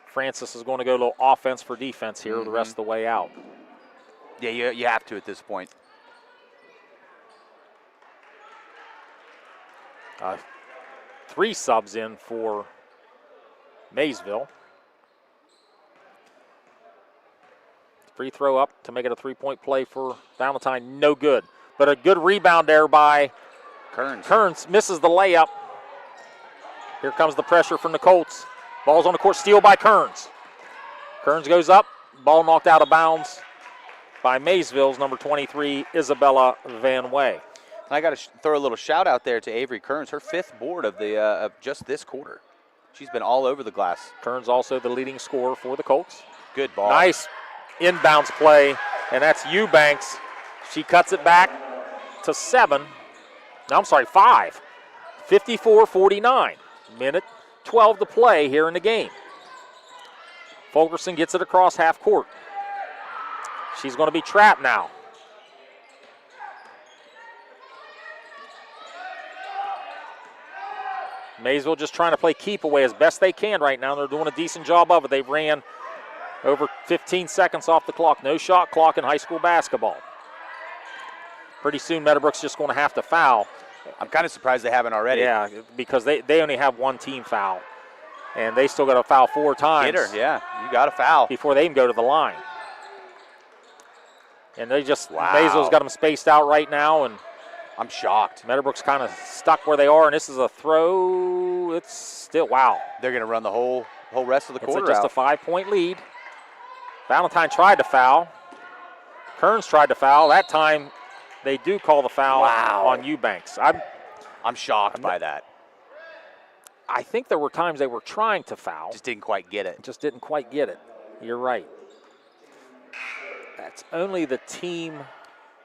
Francis is going to go a little offense for defense here the rest of the way out. Yeah, you have to at this point. 3 subs in for Maysville. Free throw up to make it a 3-point play for Valentine. No good. But a good rebound there by Kearns. Kearns misses the layup. Here comes the pressure from the Colts. Ball's on the court, steal by Kearns. Kearns goes up, ball knocked out of bounds by Maysville's number 23, Isabella Van Way. I got to throw a little shout out there to Avery Kearns, her 5th board of just this quarter. She's been all over the glass. Kearns also the leading scorer for the Colts. Good ball. Nice inbounds play, and that's Eubanks. She cuts it back to 5. 54-49. Minute 12 to play here in the game. Fulkerson gets it across half court. She's going to be trapped now. Maysville just trying to play keep away as best they can right now. They're doing a decent job of it. They ran over 15 seconds off the clock. No shot clock in high school basketball. Pretty soon Meadowbrook's just going to have to foul. I'm kind of surprised they haven't already. Yeah, because they only have 1 team foul. And they still got to foul 4 times. Get her, yeah. You got to foul. Before they even go to the line. And they just, Maysville's got them spaced out right now. And I'm shocked. Meadowbrook's kind of stuck where they are, and this is a throw. It's still, wow. They're going to run the whole rest of the quarter It's just a 5-point lead. Valentine tried to foul. Kearns tried to foul. That time they do call the foul on Eubanks. I'm shocked by that. I think there were times they were trying to foul. Just didn't quite get it. Just didn't quite get it. You're right. That's only the team.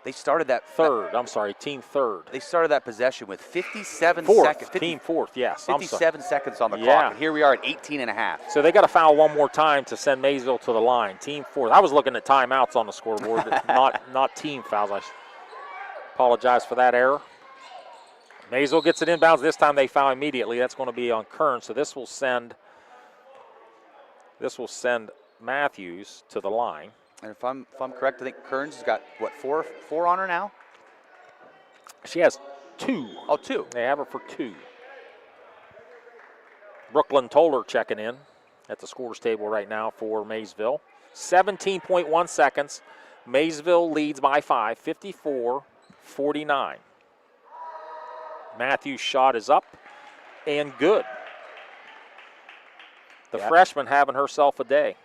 They started that third. I'm sorry, team third. They started that possession with 57 fourth, seconds. Team fourth, yes. 57 seconds on the clock, and here we are at 18 and a half. So they got to foul one more time to send Maysville to the line. Team fourth. I was looking at timeouts on the scoreboard, not team fouls. I apologize for that error. Maysville gets it inbounds. This time they foul immediately. That's going to be on Kearns. So this will send Matthews to the line. And if I'm correct, I think Kearns has got, what, four on her now? She has 2. Oh, 2. They have her for 2. Brooklyn Toller checking in at the scores table right now for Maysville. 17.1 seconds. Maysville leads by 5, 54-49. Matthews' shot is up and good. The freshman having herself a day.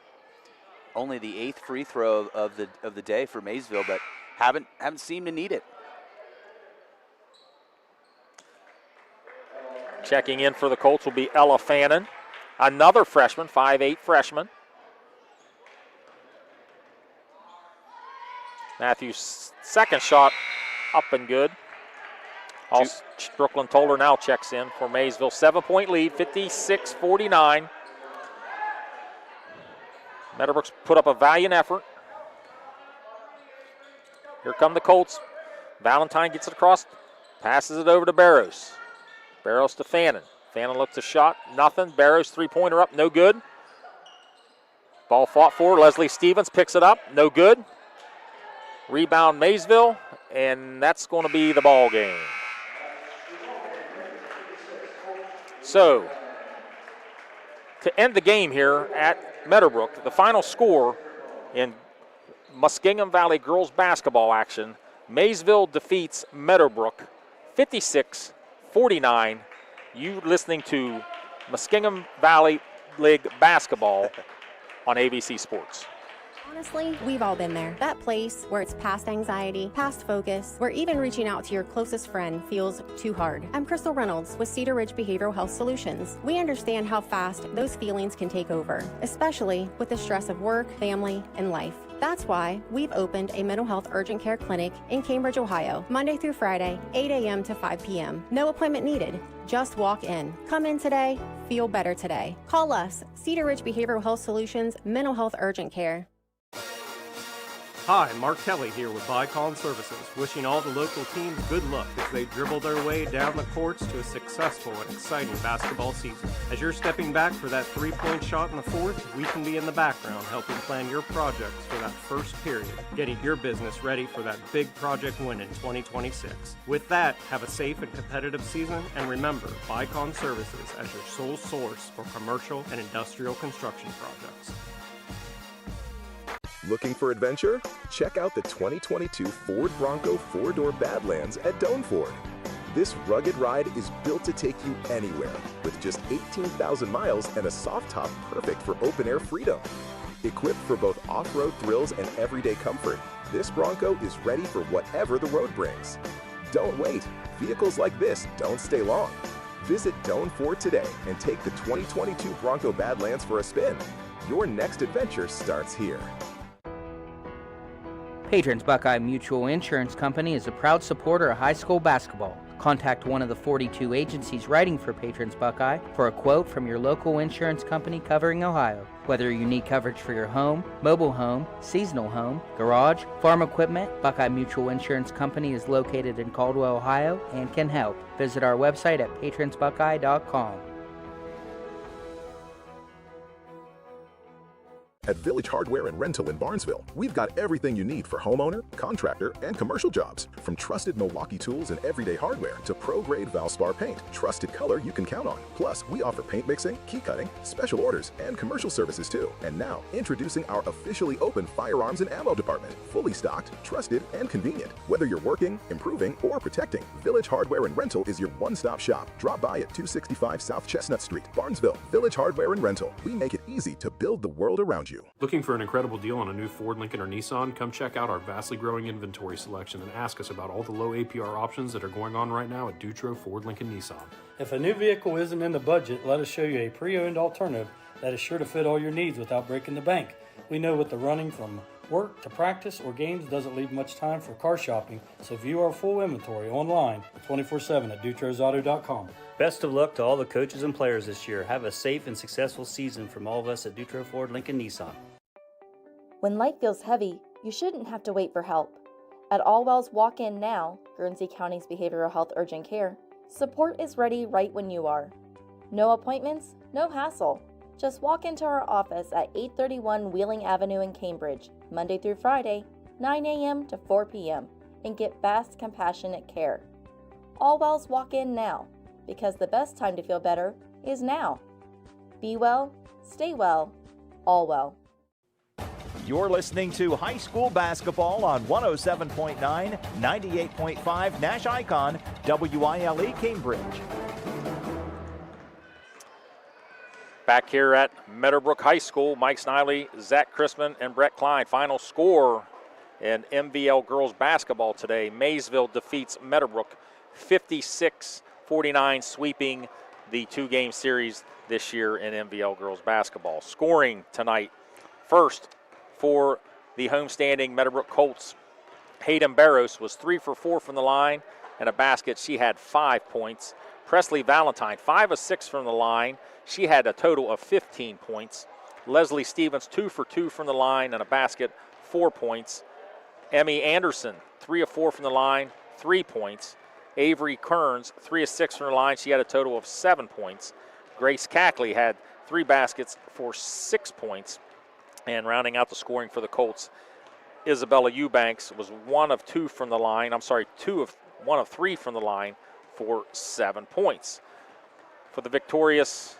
Only the 8th free throw of the day for Maysville, but haven't seemed to need it. Checking in for the Colts will be Ella Fannin, another freshman, 5'8" freshman. Matthews' second shot up and good. Also, Brooklyn Toller now checks in for Maysville. 7-point lead, 56-49. Meadowbrook's put up a valiant effort. Here come the Colts. Valentine gets it across, passes it over to Barrows. Barrows to Fannin. Fannin looks a shot, nothing. Barrows three-pointer up, no good. Ball fought for. Leslie Stevens picks it up, no good. Rebound Maysville, and that's going to be the ball game. So, to end the game here at Meadowbrook, the final score in Muskingum Valley girls basketball action, Maysville defeats Meadowbrook 56-49. You listening to Muskingum Valley League basketball on ABC Sports. Honestly, we've all been there. That place where it's past anxiety, past focus, where even reaching out to your closest friend feels too hard. I'm Crystal Reynolds with Cedar Ridge Behavioral Health Solutions. We understand how fast those feelings can take over, especially with the stress of work, family, and life. That's why we've opened a mental health urgent care clinic in Cambridge, Ohio, Monday through Friday, 8 a.m. to 5 p.m. No appointment needed. Just walk in. Come in today, feel better today. Call us, Cedar Ridge Behavioral Health Solutions, Mental Health Urgent Care. Hi, Mark Kelly here with Icon Services, wishing all the local teams good luck as they dribble their way down the courts to a successful and exciting basketball season. As you're stepping back for that three-point shot in the fourth, we can be in the background helping plan your projects for that first period, getting your business ready for that big project win in 2026. With that, have a safe and competitive season, and remember, Icon Services as your sole source for commercial and industrial construction projects. Looking for adventure? Check out the 2022 Ford Bronco 4-door Badlands at Doane Ford. This rugged ride is built to take you anywhere with just 18,000 miles and a soft top perfect for open-air freedom. Equipped for both off-road thrills and everyday comfort, this Bronco is ready for whatever the road brings. Don't wait. Vehicles like this don't stay long. Visit Doane Ford today and take the 2022 Bronco Badlands for a spin. Your next adventure starts here. Patrons Buckeye Mutual Insurance Company is a proud supporter of high school basketball. Contact one of the 42 agencies writing for Patrons Buckeye for a quote from your local insurance company covering Ohio. Whether you need coverage for your home, mobile home, seasonal home, garage, farm equipment, Buckeye Mutual Insurance Company is located in Caldwell, Ohio, and can help. Visit our website at patronsbuckeye.com. At Village Hardware and Rental in Barnesville, we've got everything you need for homeowner, contractor, and commercial jobs. From trusted Milwaukee tools and everyday hardware to pro-grade Valspar paint, trusted color you can count on. Plus, we offer paint mixing, key cutting, special orders, and commercial services too. And now, introducing our officially open firearms and ammo department. Fully stocked, trusted, and convenient. Whether you're working, improving, or protecting, Village Hardware and Rental is your one-stop shop. Drop by at 265 South Chestnut Street, Barnesville. Village Hardware and Rental. We make it easy to build the world around you. Looking for an incredible deal on a new Ford, Lincoln, or Nissan? Come check out our vastly growing inventory selection and ask us about all the low APR options that are going on right now at Dutro Ford, Lincoln, Nissan. If a new vehicle isn't in the budget, let us show you a pre-owned alternative that is sure to fit all your needs without breaking the bank. We know with the running from work to practice or games doesn't leave much time for car shopping, so view our full inventory online 24/7 at dutrosauto.com. Best of luck to all the coaches and players this year. Have a safe and successful season from all of us at Dutro Ford, Lincoln, Nissan. When life feels heavy, you shouldn't have to wait for help. At Allwell's Walk In Now, Guernsey County's behavioral health urgent care, support is ready right when you are. No appointments, no hassle. Just walk into our office at 831 Wheeling Avenue in Cambridge, Monday through Friday, 9 a.m. to 4 p.m., and get fast, compassionate care. Allwell's Walk In Now, because the best time to feel better is now. Be well, stay well, all well. You're listening to high school basketball on 107.9, 98.5 NASH Icon, WYLE Cambridge. Back here at Meadowbrook High School, Mike Snively, Zach Chrisman, and Brett Klein. Final score in MVL girls basketball today. Maysville defeats Meadowbrook 56-49, sweeping the two-game series this year in MVL girls basketball. Scoring tonight, first for the homestanding Meadowbrook Colts, Hayden Barros was 3 for 4 from the line and a basket. She had 5 points. Presley Valentine, 5 of 6 from the line. She had a total of 15 points. Leslie Stevens, 2 for 2 from the line and a basket, 4 points. Emmy Anderson, 3 of 4 from the line, 3 points. Avery Kearns, 3 of 6 from the line. She had a total of 7 points. Grace Cackley had 3 baskets for 6 points. And rounding out the scoring for the Colts, Isabella Eubanks was 1 of 2 from the line. 1 of 3 from the line for 7 points. For the victorious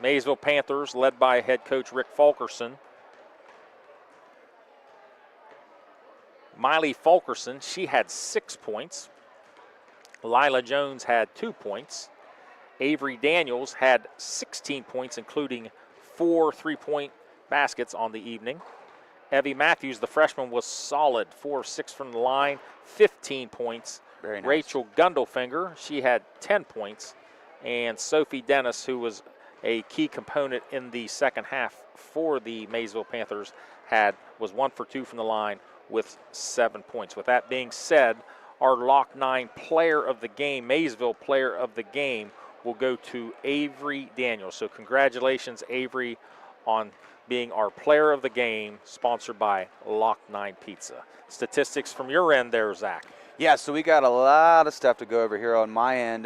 Maysville Panthers, led by head coach Rick Fulkerson, Miley Fulkerson, she had 6 points. Lila Jones had 2 points. Avery Daniels had 16 points, including 4 3-point baskets on the evening. Evie Matthews, the freshman, was solid, 4 of 6 from the line, 15 points. Very nice. Rachel Gundelfinger, she had 10 points. And Sophie Dennis, who was a key component in the second half for the Maysville Panthers, was 1 for 2 from the line with 7 points. With that being said, our Lock 9 player of the game, Maysville player of the game, will go to Avery Daniels. So congratulations, Avery, on being our player of the game, sponsored by Lock 9 Pizza. Statistics from your end there, Zach. Yeah, so we got a lot of stuff to go over here on my end.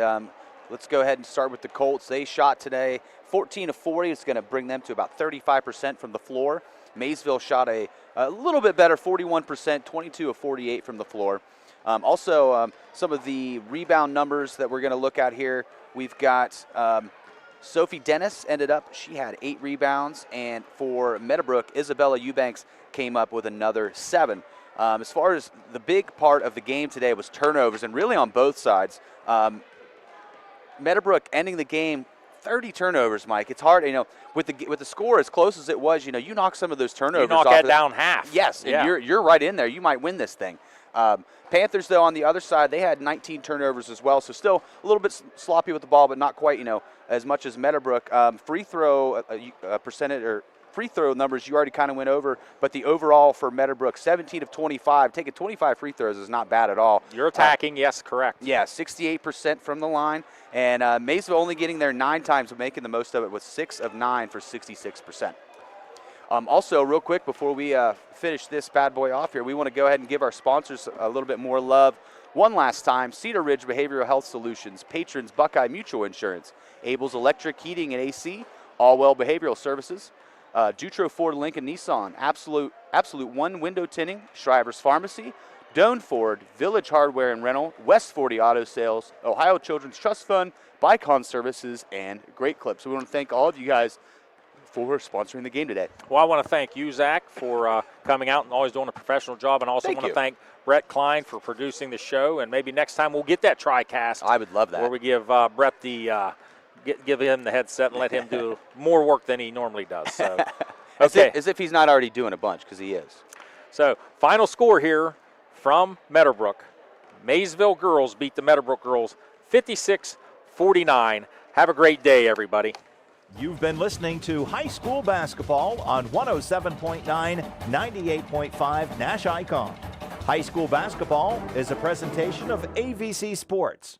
Let's go ahead and start with the Colts. They shot today 14 of 40. It's going to bring them to about 35% from the floor. Maysville shot a little bit better, 41%, 22 of 48 from the floor. Also, some of the rebound numbers that we're going to look at here. We've got Sophie Dennis she had 8 rebounds, and for Meadowbrook, Isabella Eubanks came up with another 7. As far as the big part of the game today was turnovers, and really on both sides. Meadowbrook ending the game 30 turnovers, Mike. It's hard, with the score as close as it was, you knock some of those turnovers off. You knock that down half. Yes, and you're right in there. You might win this thing. Panthers, though, on the other side, they had 19 turnovers as well, so still a little bit sloppy with the ball, but not quite, as much as Meadowbrook. Free throw percentage or free throw numbers you already kind of went over, but the overall for Meadowbrook, 17 of 25. Taking 25 free throws is not bad at all. You're attacking, yes, correct. Yeah, 68% from the line, and Maysville only getting there 9 times, but making the most of it with 6 of 9 for 66%. Also, real quick, before we finish this bad boy off here, we want to go ahead and give our sponsors a little bit more love. One last time, Cedar Ridge Behavioral Health Solutions, Patrons Buckeye Mutual Insurance, Abel's Electric Heating and AC, Allwell Behavioral Services, Dutro Ford, Lincoln, Nissan, Absolute One Window Tinting, Shriver's Pharmacy, Doan Ford, Village Hardware and Rental, West 40 Auto Sales, Ohio Children's Trust Fund, Bicon Services, and Great Clips. So we want to thank all of you guys for sponsoring the game today. Well, I want to thank you, Zach, for coming out and always doing a professional job, and also want to thank Brett Klein for producing the show, and maybe next time we'll get that TriCast. I would love that. Where we give Brett the give him the headset and let him do more work than he normally does. So, okay. As if he's not already doing a bunch, because he is. So, final score here from Meadowbrook. Maysville girls beat the Meadowbrook girls 56-49. Have a great day, everybody. You've been listening to high school basketball on 107.9, 98.5 NASH Icon. High school basketball is a presentation of AVC Sports.